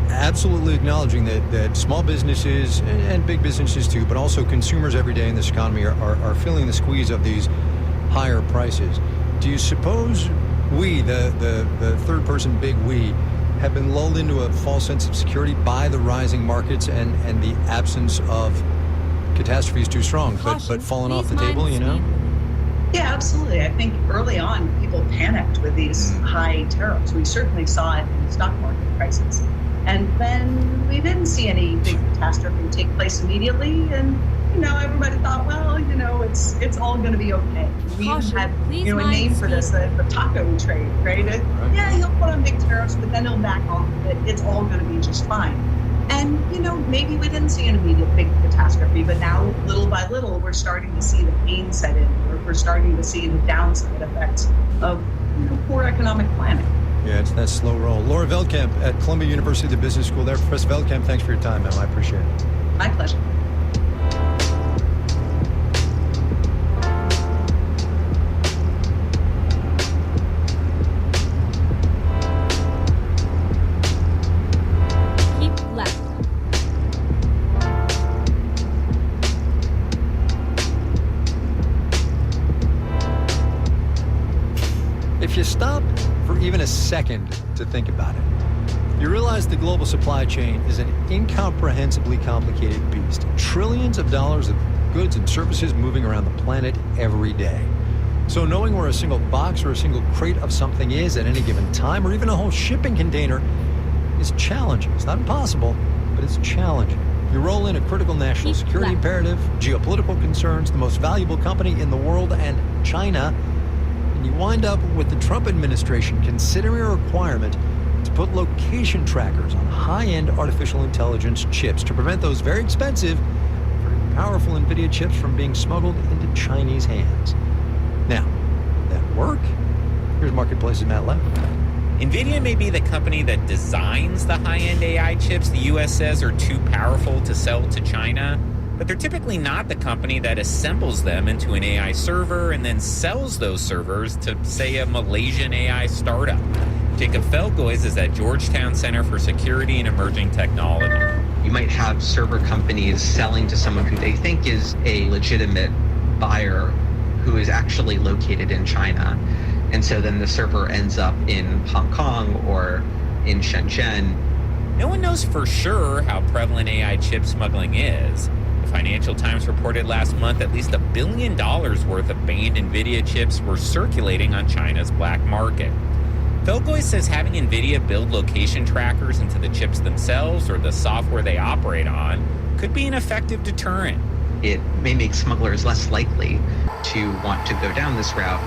Speaker 22: absolutely acknowledging that small businesses and big businesses too, but also consumers every day in this economy are feeling the squeeze of these higher prices. Do you suppose we, the third person big we, have been lulled into a false sense of security by the rising markets and the absence of catastrophe is too strong, but falling off the table, you know?
Speaker 3: Yeah, absolutely. I think early on, people panicked with these high tariffs. We certainly saw it in the stock market prices. And then we didn't see any big catastrophe take place immediately. And, everybody thought, well, it's all going to be okay. We even had, a name for this, the taco trade, right? Yeah, he'll put on big tariffs, but then he'll back off of it. It's all going to be just fine. And, maybe we didn't see an immediate big catastrophe, but now little by little, we're starting to see the pain set in. We're starting to see the downside effects of poor economic planning.
Speaker 22: Yeah, it's that slow roll. Laura Veldkamp at Columbia University, the Business School there. Professor Veldkamp, thanks for your time, ma'am. I appreciate it.
Speaker 3: My pleasure.
Speaker 22: If you stop for even a second to think about it, you realize the global supply chain is an incomprehensibly complicated beast. Trillions of dollars of goods and services moving around the planet every day. So knowing where a single box or a single crate of something is at any given time, or even a whole shipping container, is challenging. It's not impossible, but it's challenging. You roll in a critical national security imperative, geopolitical concerns, the most valuable company in the world, and China, and you wind up with the Trump administration considering a requirement to put location trackers on high-end artificial intelligence chips to prevent those very expensive, very powerful NVIDIA chips from being smuggled into Chinese hands. Now, will that work? Here's Marketplace's Matt Levin.
Speaker 8: NVIDIA may be the company that designs the high-end AI chips the U.S. says are too powerful to sell to China, but they're typically not the company that assembles them into an AI server and then sells those servers to, say, a Malaysian AI startup. Jacob Feldgoys is at Georgetown Center for Security and Emerging Technology.
Speaker 15: You might have server companies selling to someone who they think is a legitimate buyer who is actually located in China. And so then the server ends up in Hong Kong or in Shenzhen.
Speaker 8: No one knows for sure how prevalent AI chip smuggling is. The Financial Times reported last month at least $1 billion worth of banned NVIDIA chips were circulating on China's black market. Feldgoys says having NVIDIA build location trackers into the chips themselves or the software they operate on could be an effective deterrent.
Speaker 15: It may make smugglers less likely to want to go down this route.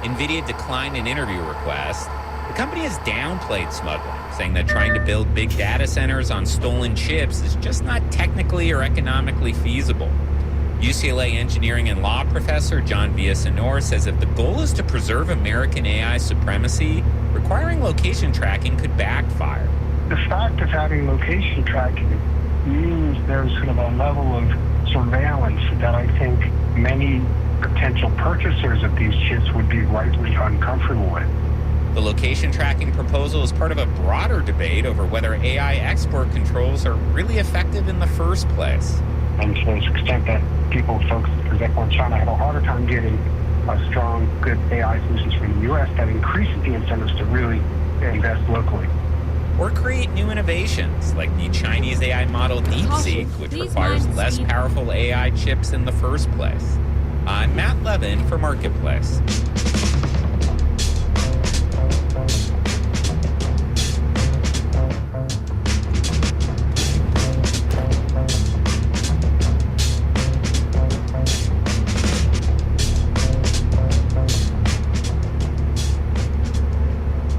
Speaker 8: NVIDIA declined an interview request. The company has downplayed smuggling, saying that trying to build big data centers on stolen chips is just not technically or economically feasible. UCLA engineering and law professor John Villasenor says if the goal is to preserve American AI supremacy, requiring location tracking could backfire.
Speaker 16: The fact of having location tracking means there's sort of a level of surveillance that I think many potential purchasers of these chips would be rightly uncomfortable with.
Speaker 8: The location tracking proposal is part of a broader debate over whether AI export controls are really effective in the first place.
Speaker 16: And to the extent that folks, for example, in China, have a harder time getting strong, good AI solutions from the U.S., that increases the incentives to really invest locally.
Speaker 8: Or create new innovations, like the Chinese AI model DeepSeek, which requires less powerful AI chips in the first place. I'm Matt Levin for Marketplace.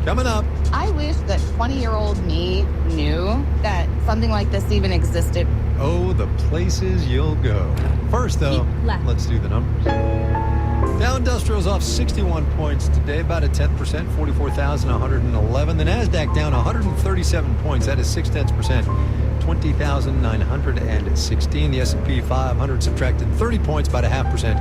Speaker 22: Coming up.
Speaker 17: I wish that 20-year-old me knew that something like this even existed.
Speaker 22: Oh, the places you'll go. First, though, let's do the numbers. Dow Industrial's off 61 points today, about a 10%, 44,111. The NASDAQ down 137 points, that is 0.6%, 20,916. The S&P 500 subtracted 30 points, about 0.5%,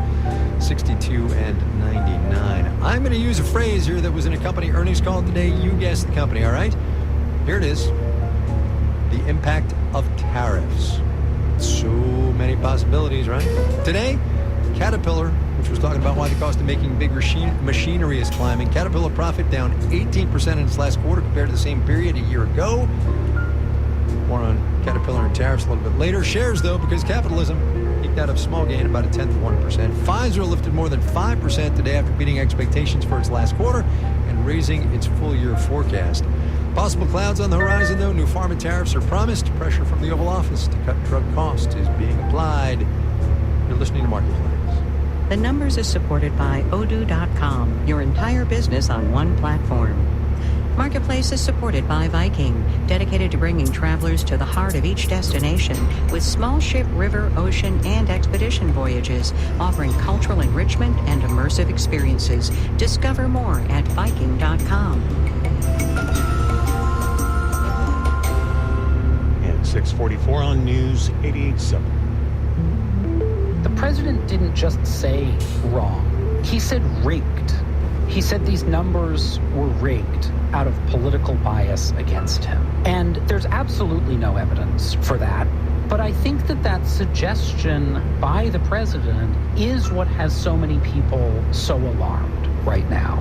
Speaker 22: 62,99. I'm going to use a phrase here that was in a company earnings call today. You guess the company, all right? Here it is. The impact of tariffs. So many possibilities, right? Today, Caterpillar, which was talking about why the cost of making big machinery is climbing. Caterpillar profit down 18% in its last quarter compared to the same period a year ago. More on Caterpillar and tariffs a little bit later. Shares, though, because capitalism eked out a small gain, about 0.1%. Pfizer lifted more than 5% today after beating expectations for its last quarter and raising its full-year forecast. Possible clouds on the horizon, though. New pharma tariffs are promised. Pressure from the Oval Office to cut drug costs is being applied. You're listening to Marketplace.
Speaker 10: The Numbers is supported by Odoo.com, your entire business on one platform. Marketplace is supported by Viking, dedicated to bringing travelers to the heart of each destination with small ship, river, ocean, and expedition voyages, offering cultural enrichment and immersive experiences. Discover more at Viking.com.
Speaker 23: And 644 on News 88.7.
Speaker 1: The president didn't just say wrong. He said rigged. He said these numbers were rigged out of political bias against him. And there's absolutely no evidence for that. But I think that suggestion by the president is what has so many people so alarmed right now.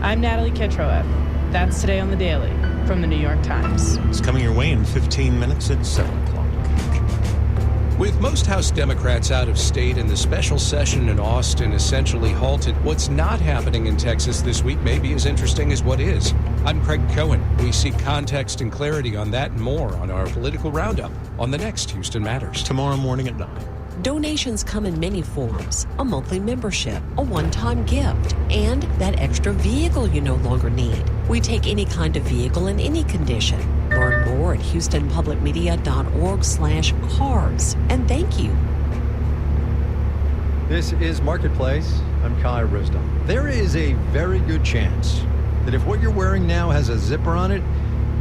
Speaker 2: I'm Natalie Ketroev. That's Today on the Daily from the New York Times.
Speaker 23: It's coming your way in 15 minutes at 7 o'clock.
Speaker 18: With most House Democrats out of state and the special session in Austin essentially halted, what's not happening in Texas this week may be as interesting as what is. I'm Craig Cohen. We seek context and clarity on that and more on our political roundup on the next Houston Matters.
Speaker 23: Tomorrow morning at 9.
Speaker 25: Donations come in many forms: a monthly membership, a one-time gift, and that extra vehicle you no longer need. We take any kind of vehicle in any condition. Learn more at houstonpublicmedia.org/cars. And thank you.
Speaker 22: This is Marketplace. I'm Kai Risdom. There is a very good chance that if what you're wearing now has a zipper on it,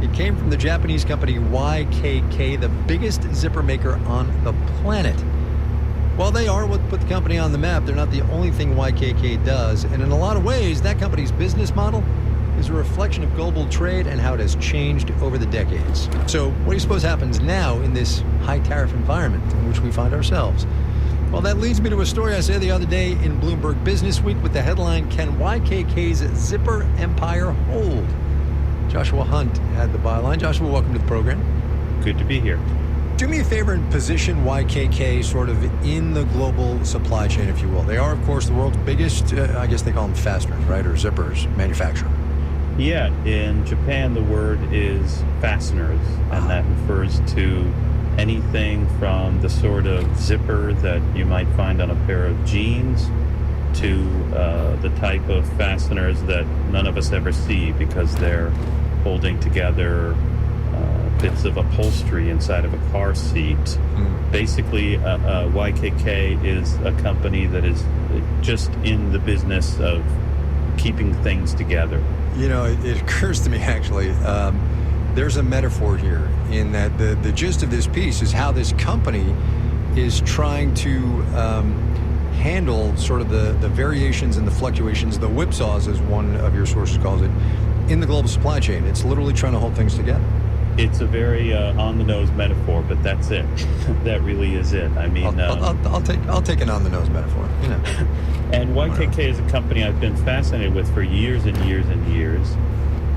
Speaker 22: it came from the Japanese company YKK, the biggest zipper maker on the planet. While they are what put the company on the map, they're not the only thing YKK does. And in a lot of ways, that company's business model is a reflection of global trade and how it has changed over the decades. So what do you suppose happens now in this high tariff environment in which we find ourselves? Well, that leads me to a story I saw the other day in Bloomberg Business Week with the headline, "Can YKK's Zipper Empire Hold?" Joshua Hunt had the byline. Joshua, welcome to the program.
Speaker 19: Good to be here.
Speaker 22: Do me a favor and position YKK sort of in the global supply chain, if you will. They are, of course, the world's biggest, I guess they call them fasteners, right, or zippers manufacturer.
Speaker 19: Yeah, in Japan, the word is fasteners, and that refers to anything from the sort of zipper that you might find on a pair of jeans to the type of fasteners that none of us ever see because they're holding together bits of upholstery inside of a car seat. Basically, YKK is a company that is just in the business of keeping things together.
Speaker 22: You know, it occurs to me, actually, there's a metaphor here in that the gist of this piece is how this company is trying to handle sort of the variations and the fluctuations, the whipsaws, as one of your sources calls it, in the global supply chain. It's literally trying to hold things together.
Speaker 19: It's a very on-the-nose metaphor, but that's it. That really is it. I mean,
Speaker 22: I'll take an on-the-nose metaphor. You know.
Speaker 19: And YKK is a company I've been fascinated with for years and years and years.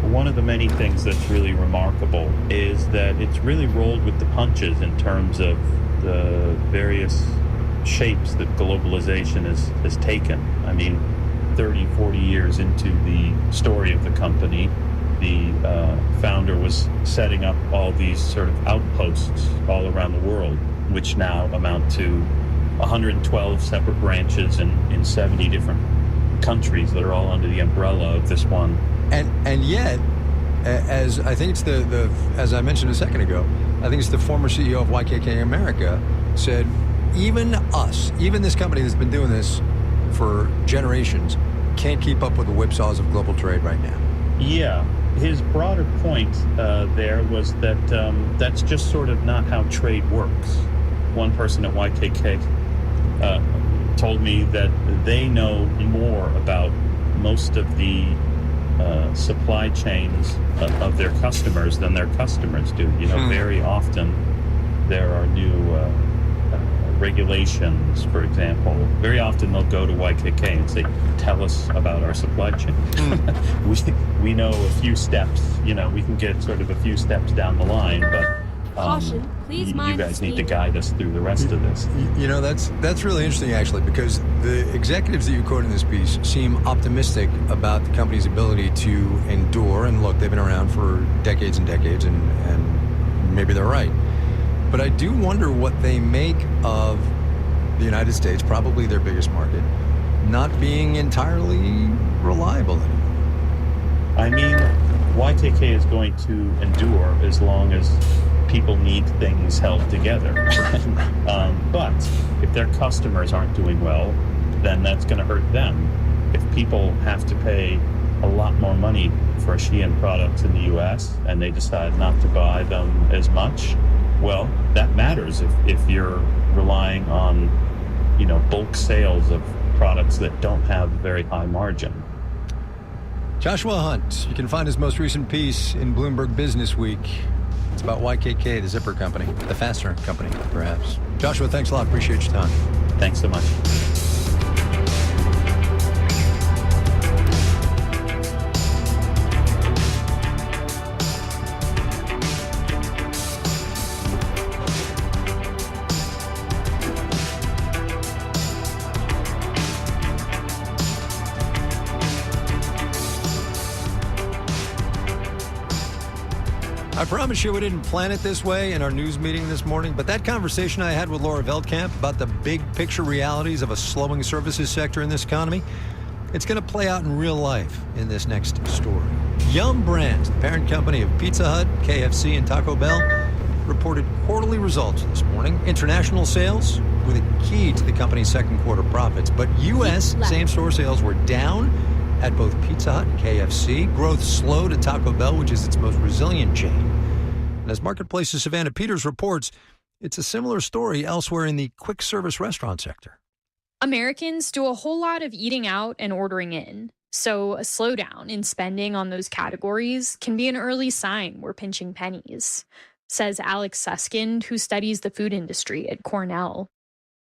Speaker 19: One of the many things that's really remarkable is that it's really rolled with the punches in terms of the various shapes that globalization has taken. I mean, 30, 40 years into the story of the company, the founder was setting up all these sort of outposts all around the world, which now amount to 112 separate branches in 70 different countries that are all under the umbrella of this one.
Speaker 22: And yet, as I think it's as I mentioned a second ago, I think it's the former CEO of YKK America said, even this company that's been doing this for generations can't keep up with the whipsaws of global trade right now.
Speaker 19: Yeah. His broader point there was that that's just sort of not how trade works. One person at YKK told me that they know more about most of the supply chains of their customers than their customers do. You know, very often there are new regulations, for example. Very often they'll go to YKK and say, tell us about our supply chain. We know a few steps, you know, we can get sort of a few steps down the line, but
Speaker 4: Caution, please mind
Speaker 19: you
Speaker 4: the
Speaker 19: guys need to
Speaker 4: speed.
Speaker 19: guide us through the rest of this.
Speaker 22: You know, that's really interesting, actually, because the executives that you quote in this piece seem optimistic about the company's ability to endure. And look, they've been around for decades and decades, and maybe they're right. But I do wonder what they make of the United States, probably their biggest market, not being entirely reliable anymore.
Speaker 19: I mean, YKK is going to endure as long as people need things held together. But if their customers aren't doing well, then that's going to hurt them. If people have to pay a lot more money for Shein products in the U.S. and they decide not to buy them as much, well, that matters if you're relying on, bulk sales of products that don't have very high margin.
Speaker 22: Joshua Hunt, you can find his most recent piece in Bloomberg Business Week. It's about YKK, the zipper company, the fastener company, perhaps. Joshua, thanks a lot. Appreciate your time.
Speaker 19: Thanks so much.
Speaker 22: I promise you we didn't plan it this way in our news meeting this morning, but that conversation I had with Laura Veldkamp about the big picture realities of a slowing services sector in this economy, it's going to play out in real life in this next story. Yum! Brands, the parent company of Pizza Hut, KFC, and Taco Bell, reported quarterly results this morning. International sales were the key to the company's second quarter profits, but U.S. same-store sales were down at both Pizza Hut and KFC. Growth slowed at Taco Bell, which is its most resilient chain. And as Marketplace's Savannah Peters reports, it's a similar story elsewhere in the quick service restaurant sector.
Speaker 5: Americans do a whole lot of eating out and ordering in. So a slowdown in spending on those categories can be an early sign we're pinching pennies, says Alex Suskind, who studies the food industry at Cornell.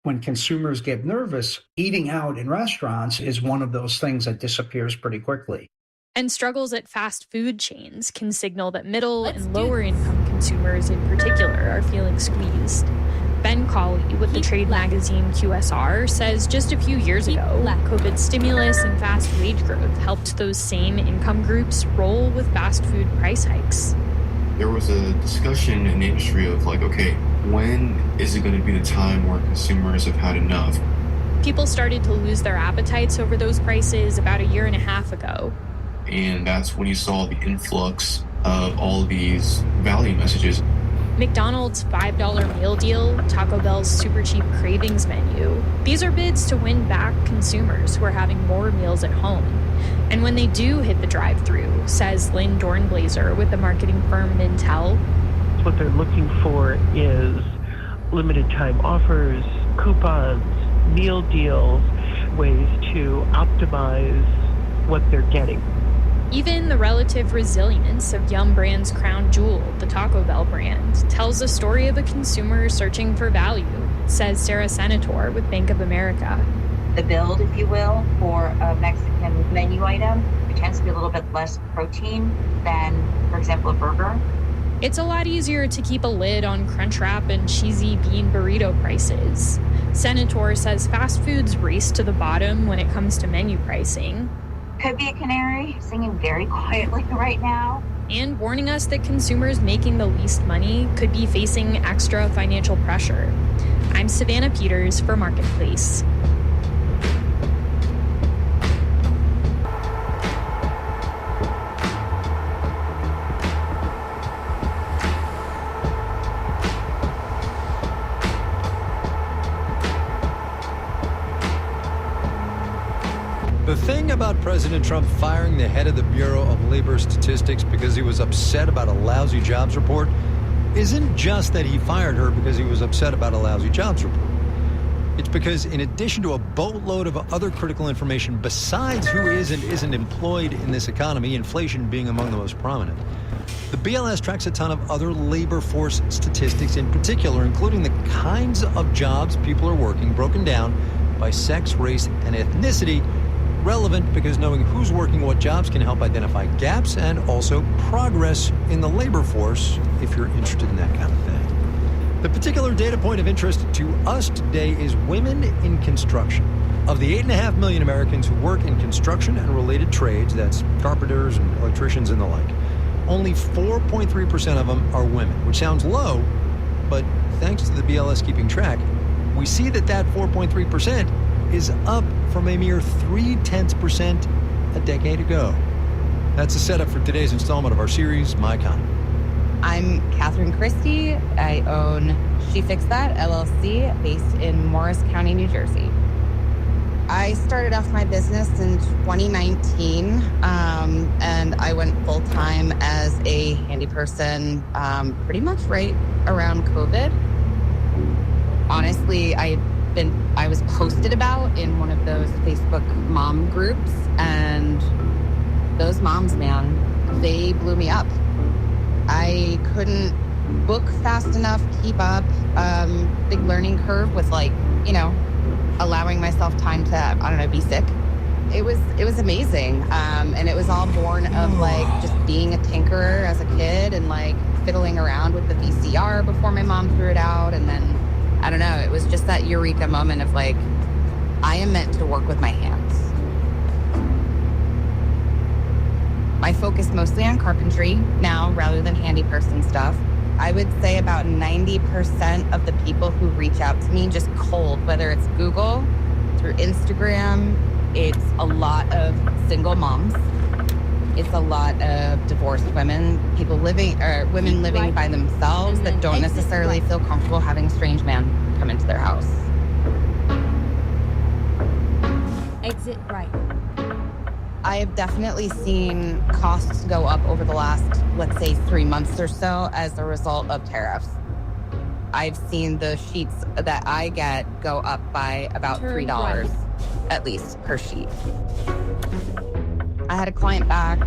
Speaker 7: When consumers get nervous, eating out in restaurants is one of those things that disappears pretty quickly.
Speaker 5: And struggles at fast food chains can signal that middle and lower income consumers in particular are feeling squeezed. Ben Cawley with the trade magazine QSR says just a few years ago, COVID stimulus and fast wage growth helped those same income groups roll with fast food price hikes.
Speaker 20: There was a discussion in the industry of okay, when is it going to be the time where consumers have had enough?
Speaker 5: People started to lose their appetites over those prices about a year and a half ago.
Speaker 20: And that's when you saw the influx of all these value messages.
Speaker 5: McDonald's $5 meal deal, Taco Bell's super cheap cravings menu. These are bids to win back consumers who are having more meals at home. And when they do hit the drive-thru, says Lynn Dornblazer with the marketing firm Mintel,
Speaker 21: what they're looking for is limited time offers, coupons, meal deals, ways to optimize what they're getting.
Speaker 5: Even the relative resilience of Yum! Brand's crown jewel, the Taco Bell brand, tells a story of a consumer searching for value, says Sarah Senator with Bank of America.
Speaker 26: The build, if you will, for a Mexican menu item, it tends to be a little bit less protein than, for example, a burger.
Speaker 5: It's a lot easier to keep a lid on Crunchwrap and cheesy bean burrito prices. Senator says fast foods race to the bottom when it comes to menu pricing.
Speaker 26: Could be a canary singing very quietly right now.
Speaker 5: And warning us that consumers making the least money could be facing extra financial pressure. I'm Savannah Peters for Marketplace.
Speaker 22: The thing about President Trump firing the head of the Bureau of Labor Statistics because he was upset about a lousy jobs report isn't just that he fired her because he was upset about a lousy jobs report. It's because in addition to a boatload of other critical information besides who is and isn't employed in this economy, inflation being among the most prominent, the BLS tracks a ton of other labor force statistics in particular, including the kinds of jobs people are working broken down by sex, race, and ethnicity, relevant because knowing who's working what jobs can help identify gaps and also progress in the labor force if you're interested in that kind of thing. The particular data point of interest to us today is women in construction. Of the 8.5 million Americans who work in construction and related trades, that's carpenters and electricians and the like, only 4.3% of them are women, which sounds low, but thanks to the BLS keeping track, we see that 4.3% is up from a mere 0.3% a decade ago. That's a setup for today's installment of our series, My Economy.
Speaker 17: I'm Catherine Christie. I own She Fixed That, LLC, based in Morris County, New Jersey. I started off my business in 2019, and I went full-time as a handy person pretty much right around COVID. Honestly, I was posted about in one of those Facebook mom groups, and those moms, man, they blew me up. I couldn't book fast enough, keep up. Big learning curve with allowing myself time to, be sick. It was amazing. And it was all born of just being a tinkerer as a kid and fiddling around with the VCR before my mom threw it out. And then, I don't know, it was just that eureka moment of I am meant to work with my hands. I focus mostly on carpentry now rather than handy person stuff. I would say about 90% of the people who reach out to me just cold, whether it's Google, through Instagram, it's a lot of single moms. It's a lot of divorced women, women living by themselves that don't necessarily feel comfortable having a strange man come into their house.
Speaker 4: Exit right.
Speaker 17: I have definitely seen costs go up over the last, let's say, 3 months or so as a result of tariffs. I've seen the sheets that I get go up by about $3 at least per sheet. I had a client back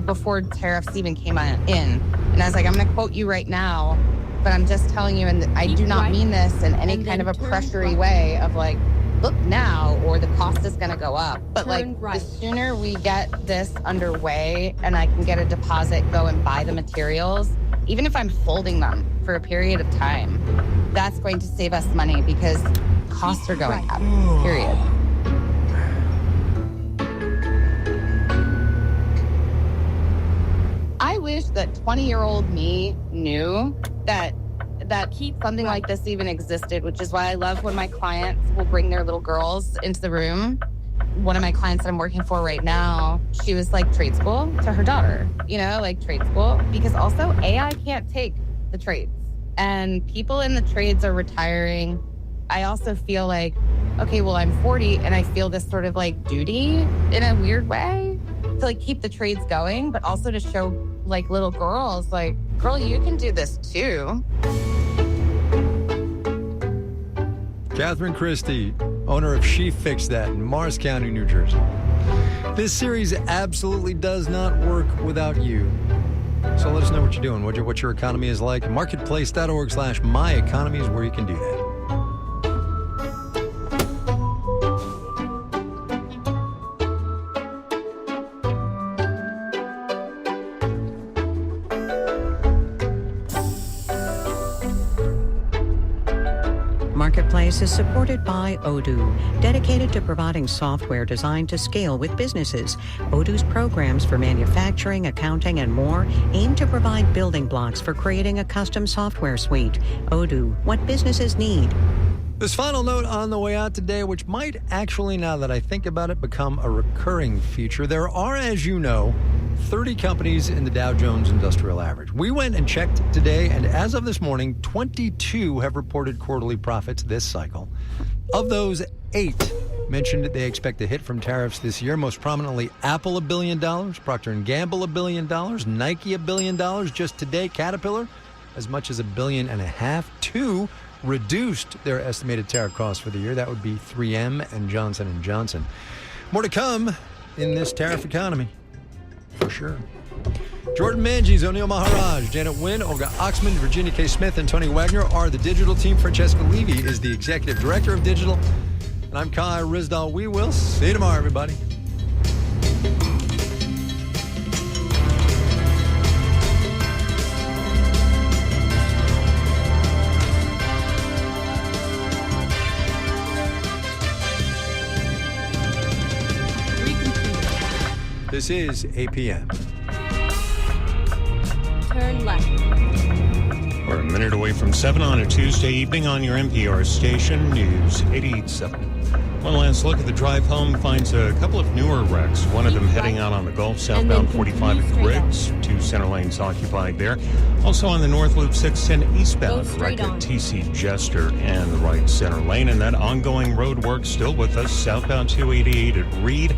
Speaker 17: before tariffs even came in, and I was like, I'm going to quote you right now, but I'm just telling you, and I do not mean this in any kind of a pressury way of look now, or the cost is going to go up. But the sooner we get this underway and I can get a deposit, go and buy the materials, even if I'm folding them for a period of time, that's going to save us money because costs are going up, period. I wish that 20-year-old me knew that something like this even existed, which is why I love when my clients will bring their little girls into the room. One of my clients that I'm working for right now, she was trade school to her daughter, trade school, because also AI can't take the trades and people in the trades are retiring. I also feel I'm 40 and I feel this sort of duty in a weird way to keep the trades going, but also to show little girls, girl, you can do this too.
Speaker 22: Catherine Christie, owner of She Fixed That in Morris County, New Jersey. This series absolutely does not work without you. So let us know what you're doing, what your economy is like. Marketplace.org/myeconomy is where you can do that.
Speaker 10: Marketplace is supported by Odoo, dedicated to providing software designed to scale with businesses. Odoo's programs for manufacturing, accounting, and more aim to provide building blocks for creating a custom software suite. Odoo, what businesses need.
Speaker 22: This final note on the way out today, which might actually, now that I think about it, become a recurring feature. There are, as you know, 30 companies in the Dow Jones Industrial Average. We went and checked today, and as of this morning, 22 have reported quarterly profits this cycle. Of those, 8 mentioned that they expect a hit from tariffs this year, most prominently Apple $1 billion, Procter & Gamble $1 billion, Nike $1 billion, just today Caterpillar as much as $1.5 billion. 2 reduced their estimated tariff costs for the year. That would be 3M and Johnson & Johnson. More to come in this tariff economy, for sure. Jordan Manges, O'Neill Maharaj, Janet Wynn, Olga Oxman, Virginia K. Smith, and Tony Wagner are the digital team. Francesca Levy is the executive director of digital. And I'm Kai Rizdal. We will see you tomorrow, everybody. is APM.
Speaker 4: Turn left.
Speaker 23: We're a minute away from 7 on a Tuesday evening on your NPR station, News 88.7. One last look at the drive home finds a couple of newer wrecks. One of them heading out on the Gulf, southbound 45 at Griggs. 2 center lanes occupied there. Also on the North Loop 610 eastbound, wreck at TC Jester and the right center lane. And that ongoing road work still with us, southbound 288 at Reed.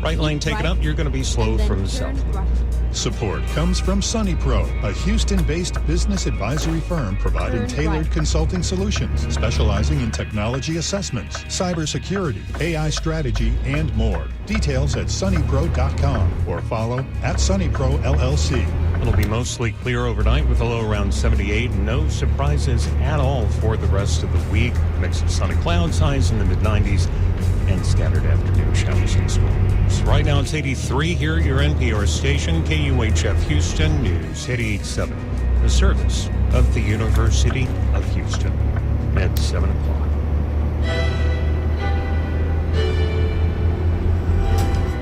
Speaker 23: Right lane taken up, you're going to be slow from south.
Speaker 6: Support comes from SunnyPro, a Houston-based business advisory firm providing tailored consulting solutions, specializing in technology assessments, cybersecurity, AI strategy, and more. Details at sunnypro.com or follow at SunnyPro LLC.
Speaker 23: It'll be mostly clear overnight with a low around 78. No surprises at all for the rest of the week. Mix of sunny clouds, highs in the mid-90s, and scattered afternoon showers and storms. Right now it's 83 here at your NPR station, KUHF Houston News 88.7, the service of the University of Houston at 7 o'clock.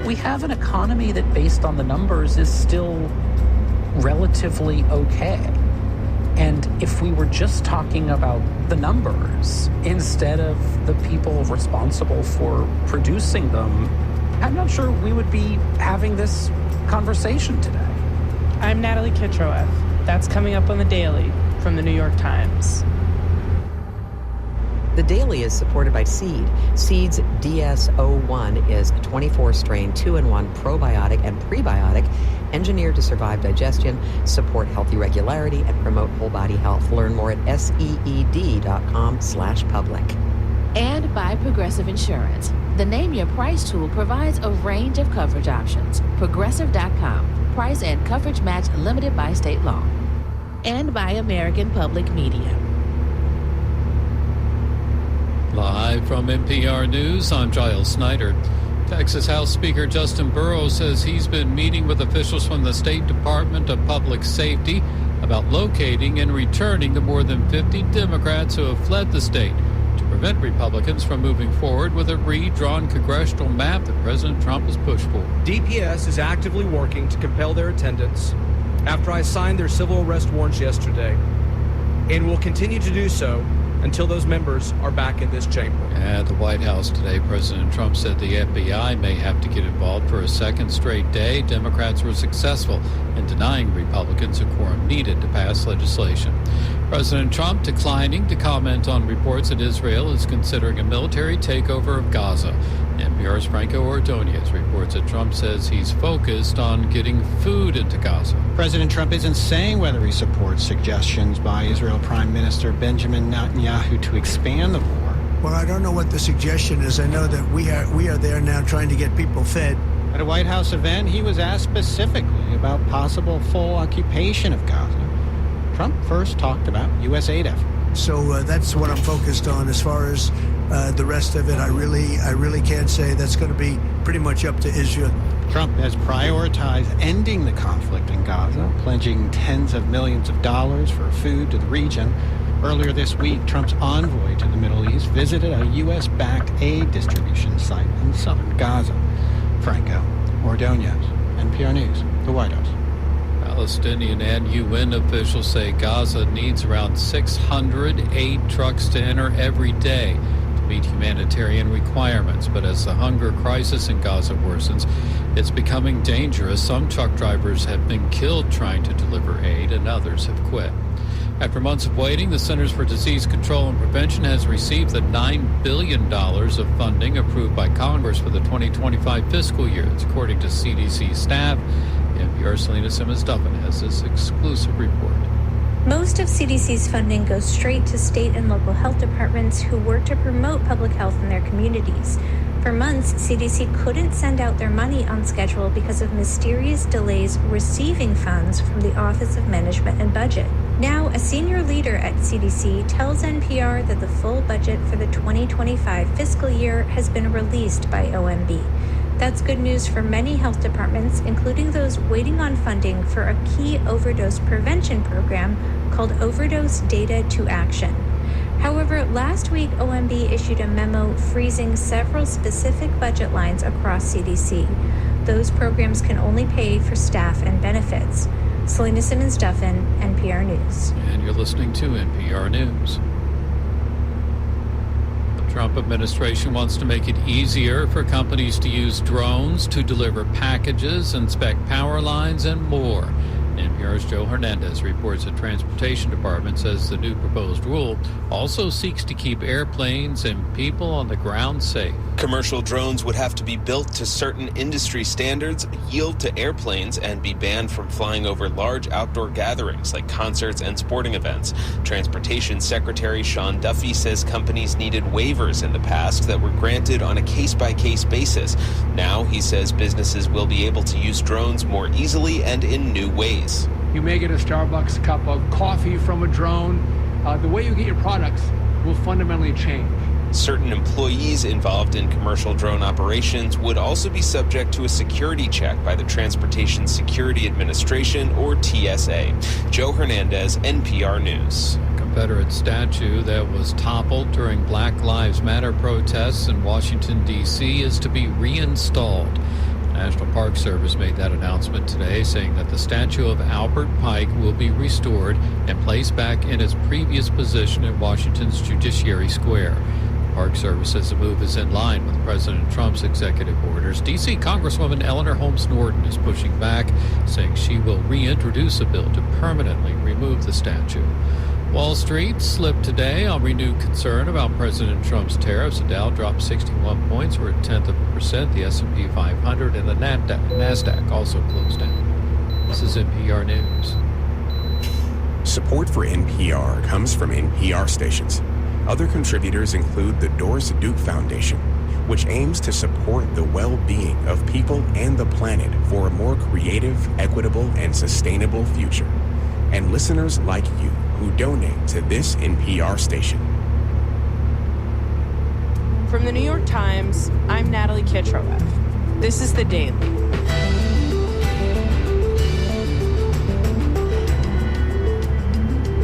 Speaker 1: We have an economy that, based on the numbers, is still relatively okay. And if we were just talking about the numbers instead of the people responsible for producing them, I'm not sure we would be having this conversation today.
Speaker 2: I'm Natalie Kitroeff. That's coming up on The Daily from the New York Times.
Speaker 10: The Daily is supported by Seed. Seed's DS-01 is a 24-strain 2-in-1 probiotic and prebiotic engineered to survive digestion, support healthy regularity, and promote whole body health. Learn more at seed.com/public.
Speaker 9: And by Progressive Insurance. The Name Your Price tool provides a range of coverage options. Progressive.com. Price and coverage match limited by state law. And by American Public Media.
Speaker 12: Live from NPR News, I'm Giles Snyder. Texas House Speaker Justin Burrows says he's been meeting with officials from the State Department of Public Safety about locating and returning the more than 50 Democrats who have fled the state to prevent Republicans from moving forward with a redrawn congressional map that President Trump has pushed for.
Speaker 13: DPS is actively working to compel their attendance after I signed their civil arrest warrants yesterday, and will continue to do so until those members are back in this chamber.
Speaker 12: At the White House today, President Trump said the FBI may have to get involved for a second straight day. Democrats were successful in denying Republicans a quorum needed to pass legislation. President Trump declining to comment on reports that Israel is considering a military takeover of Gaza. NPR's Franco Ordonez reports that Trump says he's focused on getting food into Gaza.
Speaker 14: President Trump isn't saying whether he supports suggestions by Israel Prime Minister Benjamin Netanyahu to expand the war.
Speaker 24: Well, I don't know what the suggestion is. I know that we are there now trying to get people fed.
Speaker 14: At a White House event, he was asked specifically about possible full occupation of Gaza. Trump first talked about U.S. aid efforts.
Speaker 24: So that's what I'm focused on. As far as the rest of it, I really can't say. That's going to be pretty much up to Israel.
Speaker 14: Trump has prioritized ending the conflict in Gaza, pledging tens of millions of dollars for food to the region. Earlier this week, Trump's envoy to the Middle East visited a U.S.-backed aid distribution site in southern Gaza. Franco Ordonez, NPR News, the White House.
Speaker 12: Palestinian and UN officials say Gaza needs around 600 aid trucks to enter every day to meet humanitarian requirements. But as the hunger crisis in Gaza worsens, it's becoming dangerous. Some truck drivers have been killed trying to deliver aid, and others have quit. After months of waiting, the Centers for Disease Control and Prevention has received the $9 billion of funding approved by Congress for the 2025 fiscal year. It's according to CDC staff. NPR's Selena Simmons-Duffin has this exclusive report.
Speaker 27: Most of CDC's funding goes straight to state and local health departments who work to promote public health in their communities. For months, CDC couldn't send out their money on schedule because of mysterious delays receiving funds from the Office of Management and Budget. Now, a senior leader at CDC tells NPR that the full budget for the 2025 fiscal year has been released by OMB. That's good news for many health departments, including those waiting on funding for a key overdose prevention program called Overdose Data to Action. However, last week, OMB issued a memo freezing several specific budget lines across CDC. those programs can only pay for staff and benefits. Selena Simmons-Duffin, NPR News.
Speaker 12: And you're listening to NPR News. The Trump administration wants to make it easier for companies to use drones to deliver packages, inspect power lines, and more. NPR's Joe Hernandez reports the Transportation Department says the new proposed rule also seeks to keep airplanes and people on the ground safe.
Speaker 3: Commercial drones would have to be built to certain industry standards, yield to airplanes, and be banned from flying over large outdoor gatherings like concerts and sporting events. Transportation Secretary Sean Duffy says companies needed waivers in the past that were granted on a case-by-case basis. Now, he says businesses will be able to use drones more easily and in new ways.
Speaker 8: You may get a Starbucks cup of coffee from a drone. The way you get your products will fundamentally change.
Speaker 3: Certain employees involved in commercial drone operations would also be subject to a security check by the Transportation Security Administration, or TSA. Joe Hernandez, NPR News.
Speaker 12: A Confederate statue that was toppled during Black Lives Matter protests in Washington, D.C. is to be reinstalled. National Park Service made that announcement today, saying that the statue of Albert Pike will be restored and placed back in its previous position at Washington's Judiciary Square. The Park Service says the move is in line with President Trump's executive orders. D.C. Congresswoman Eleanor Holmes Norton is pushing back, saying she will reintroduce a bill to permanently remove the statue. Wall Street slipped today on renewed concern about President Trump's tariffs. The Dow dropped 61 points, or 0.1%. The S&P 500 and the NASDAQ also closed down. This is NPR News.
Speaker 11: Support for NPR comes from NPR stations. Other contributors include the Doris Duke Foundation, which aims to support the well-being of people and the planet for a more creative, equitable, and sustainable future. And listeners like you who donate to this NPR station.
Speaker 2: From the New York Times, I'm Natalie Kitroeff. This is The Daily.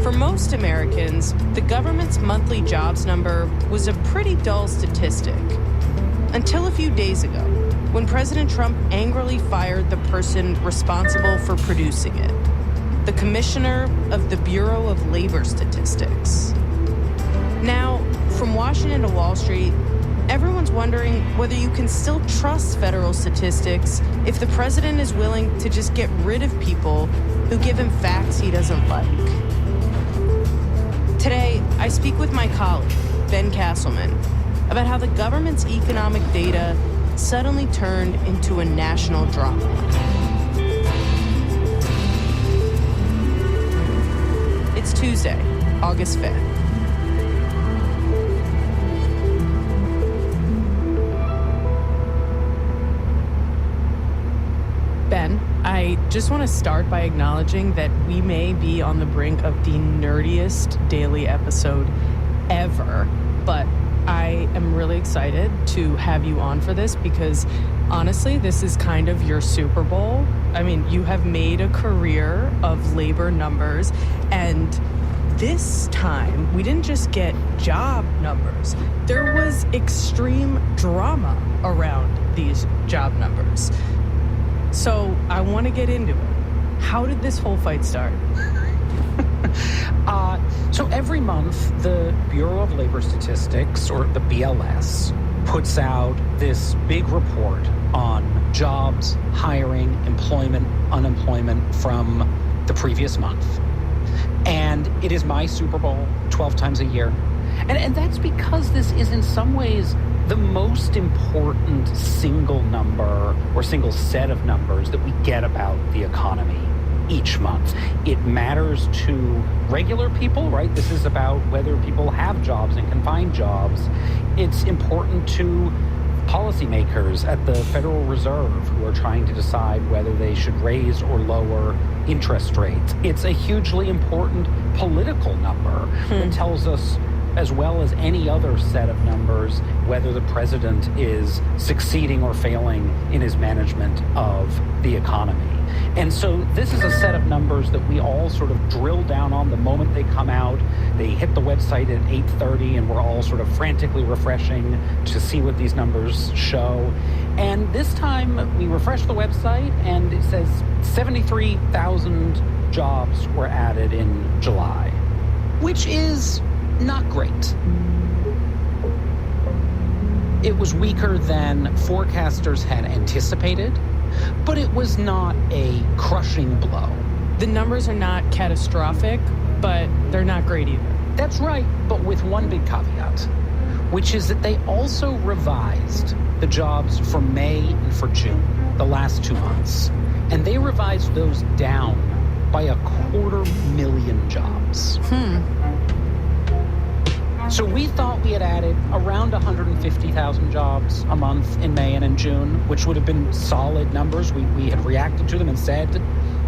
Speaker 2: For most Americans, the government's monthly jobs number was a pretty dull statistic. Until a few days ago, when President Trump angrily fired the person responsible for producing it, the commissioner of the Bureau of Labor Statistics. Now, from Washington to Wall Street, everyone's wondering whether you can still trust federal statistics if the president is willing to just get rid of people who give him facts he doesn't like. Today, I speak with my colleague, Ben Castleman, about how the government's economic data suddenly turned into a national drama. It's Tuesday, August 5th. Ben, I just want to start by acknowledging that we may be on the brink of the nerdiest daily episode ever, but I am really excited to have you on for this because honestly, this is kind of your Super Bowl. I mean, you have made a career of labor numbers, and this time we didn't just get job numbers. There was extreme drama around these job numbers. So I want to get into it. How did this whole fight start?
Speaker 1: So every month, the Bureau of Labor Statistics, or the BLS, puts out this big report on jobs, hiring, employment, unemployment from the previous month. And it is my Super Bowl 12 times a year. And that's because this is in some ways the most important single number or single set of numbers that we get about the economy each month. It matters to regular people, right? This is about whether people have jobs and can find jobs. It's important to policymakers at the Federal Reserve who are trying to decide whether they should raise or lower interest rates. It's a hugely important political number that tells us, as well as any other set of numbers, whether the president is succeeding or failing in his management of the economy. And so this is a set of numbers that we all sort of drill down on the moment they come out. They hit the website at 8:30 and we're all sort of frantically refreshing to see what these numbers show. And this time we refreshed the website and it says 73,000 jobs were added in July, which is not great. It was weaker than forecasters had anticipated, but it was not a crushing blow.
Speaker 2: The numbers are not catastrophic, but they're not great either.
Speaker 1: That's right, but with one big caveat, which is that they also revised the jobs for May and for June, the last 2 months. And they revised those down by 250,000 jobs. So we thought we had added around 150,000 jobs a month in May and in June, which would have been solid numbers. We had reacted to them and said,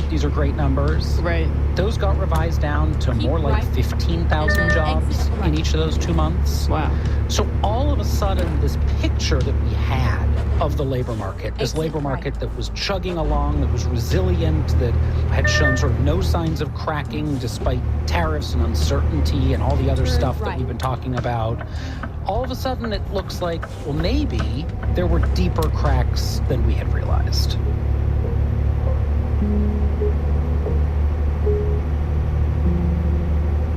Speaker 1: these are great numbers.
Speaker 2: Right.
Speaker 1: Those got revised down to more like 15,000 jobs in each of those 2 months.
Speaker 2: Wow.
Speaker 1: So all of a sudden, this picture that we had of the labor market, this labor market that was chugging along, that was resilient, that had shown sort of no signs of cracking despite tariffs and uncertainty and all the other stuff that we've been talking about, all of a sudden it looks like, well, maybe there were deeper cracks than we had realized.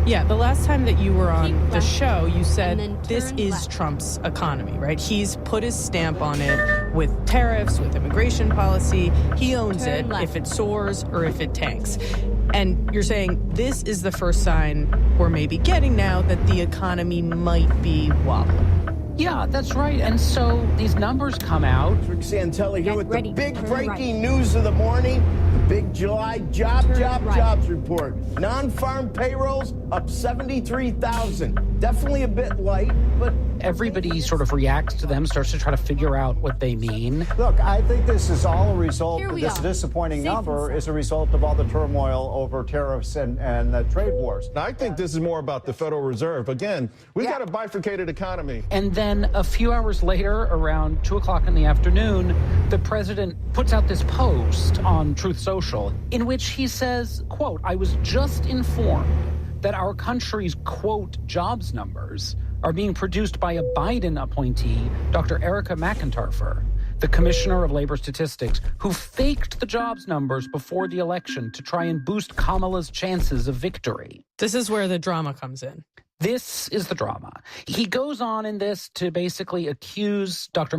Speaker 2: Yeah, the last time that you were on the show, you said this is Trump's economy, right? He's put his stamp on it with tariffs, with immigration policy. He owns it if it soars or if it tanks. And you're saying this is the first sign we're maybe getting now that the economy might be wobbling.
Speaker 1: Yeah, that's right. And so these numbers come out.
Speaker 7: Rick Santelli here with the big breaking news of the morning. The big July jobs report. Non-farm payrolls up 73,000. Definitely a bit light, but
Speaker 1: everybody sort of reacts to them, starts to try to figure out what they mean.
Speaker 15: Look, I think this is all a result, this disappointing number is a result of all the turmoil over tariffs and the trade wars.
Speaker 16: Now, I think this is more about the Federal Reserve. Again, we've got a bifurcated economy.
Speaker 1: And then a few hours later, around 2 o'clock in the afternoon, the president puts out this post on Truth Social in which he says, quote, "I was just informed that our country's, quote, jobs numbers are being produced by a Biden appointee, Dr. Erica McIntyre, the Commissioner of Labor Statistics, who faked the jobs numbers before the election to try and boost Kamala's chances of victory."
Speaker 2: This is where the drama comes in.
Speaker 1: This is the drama. He goes on in this to basically accuse Dr.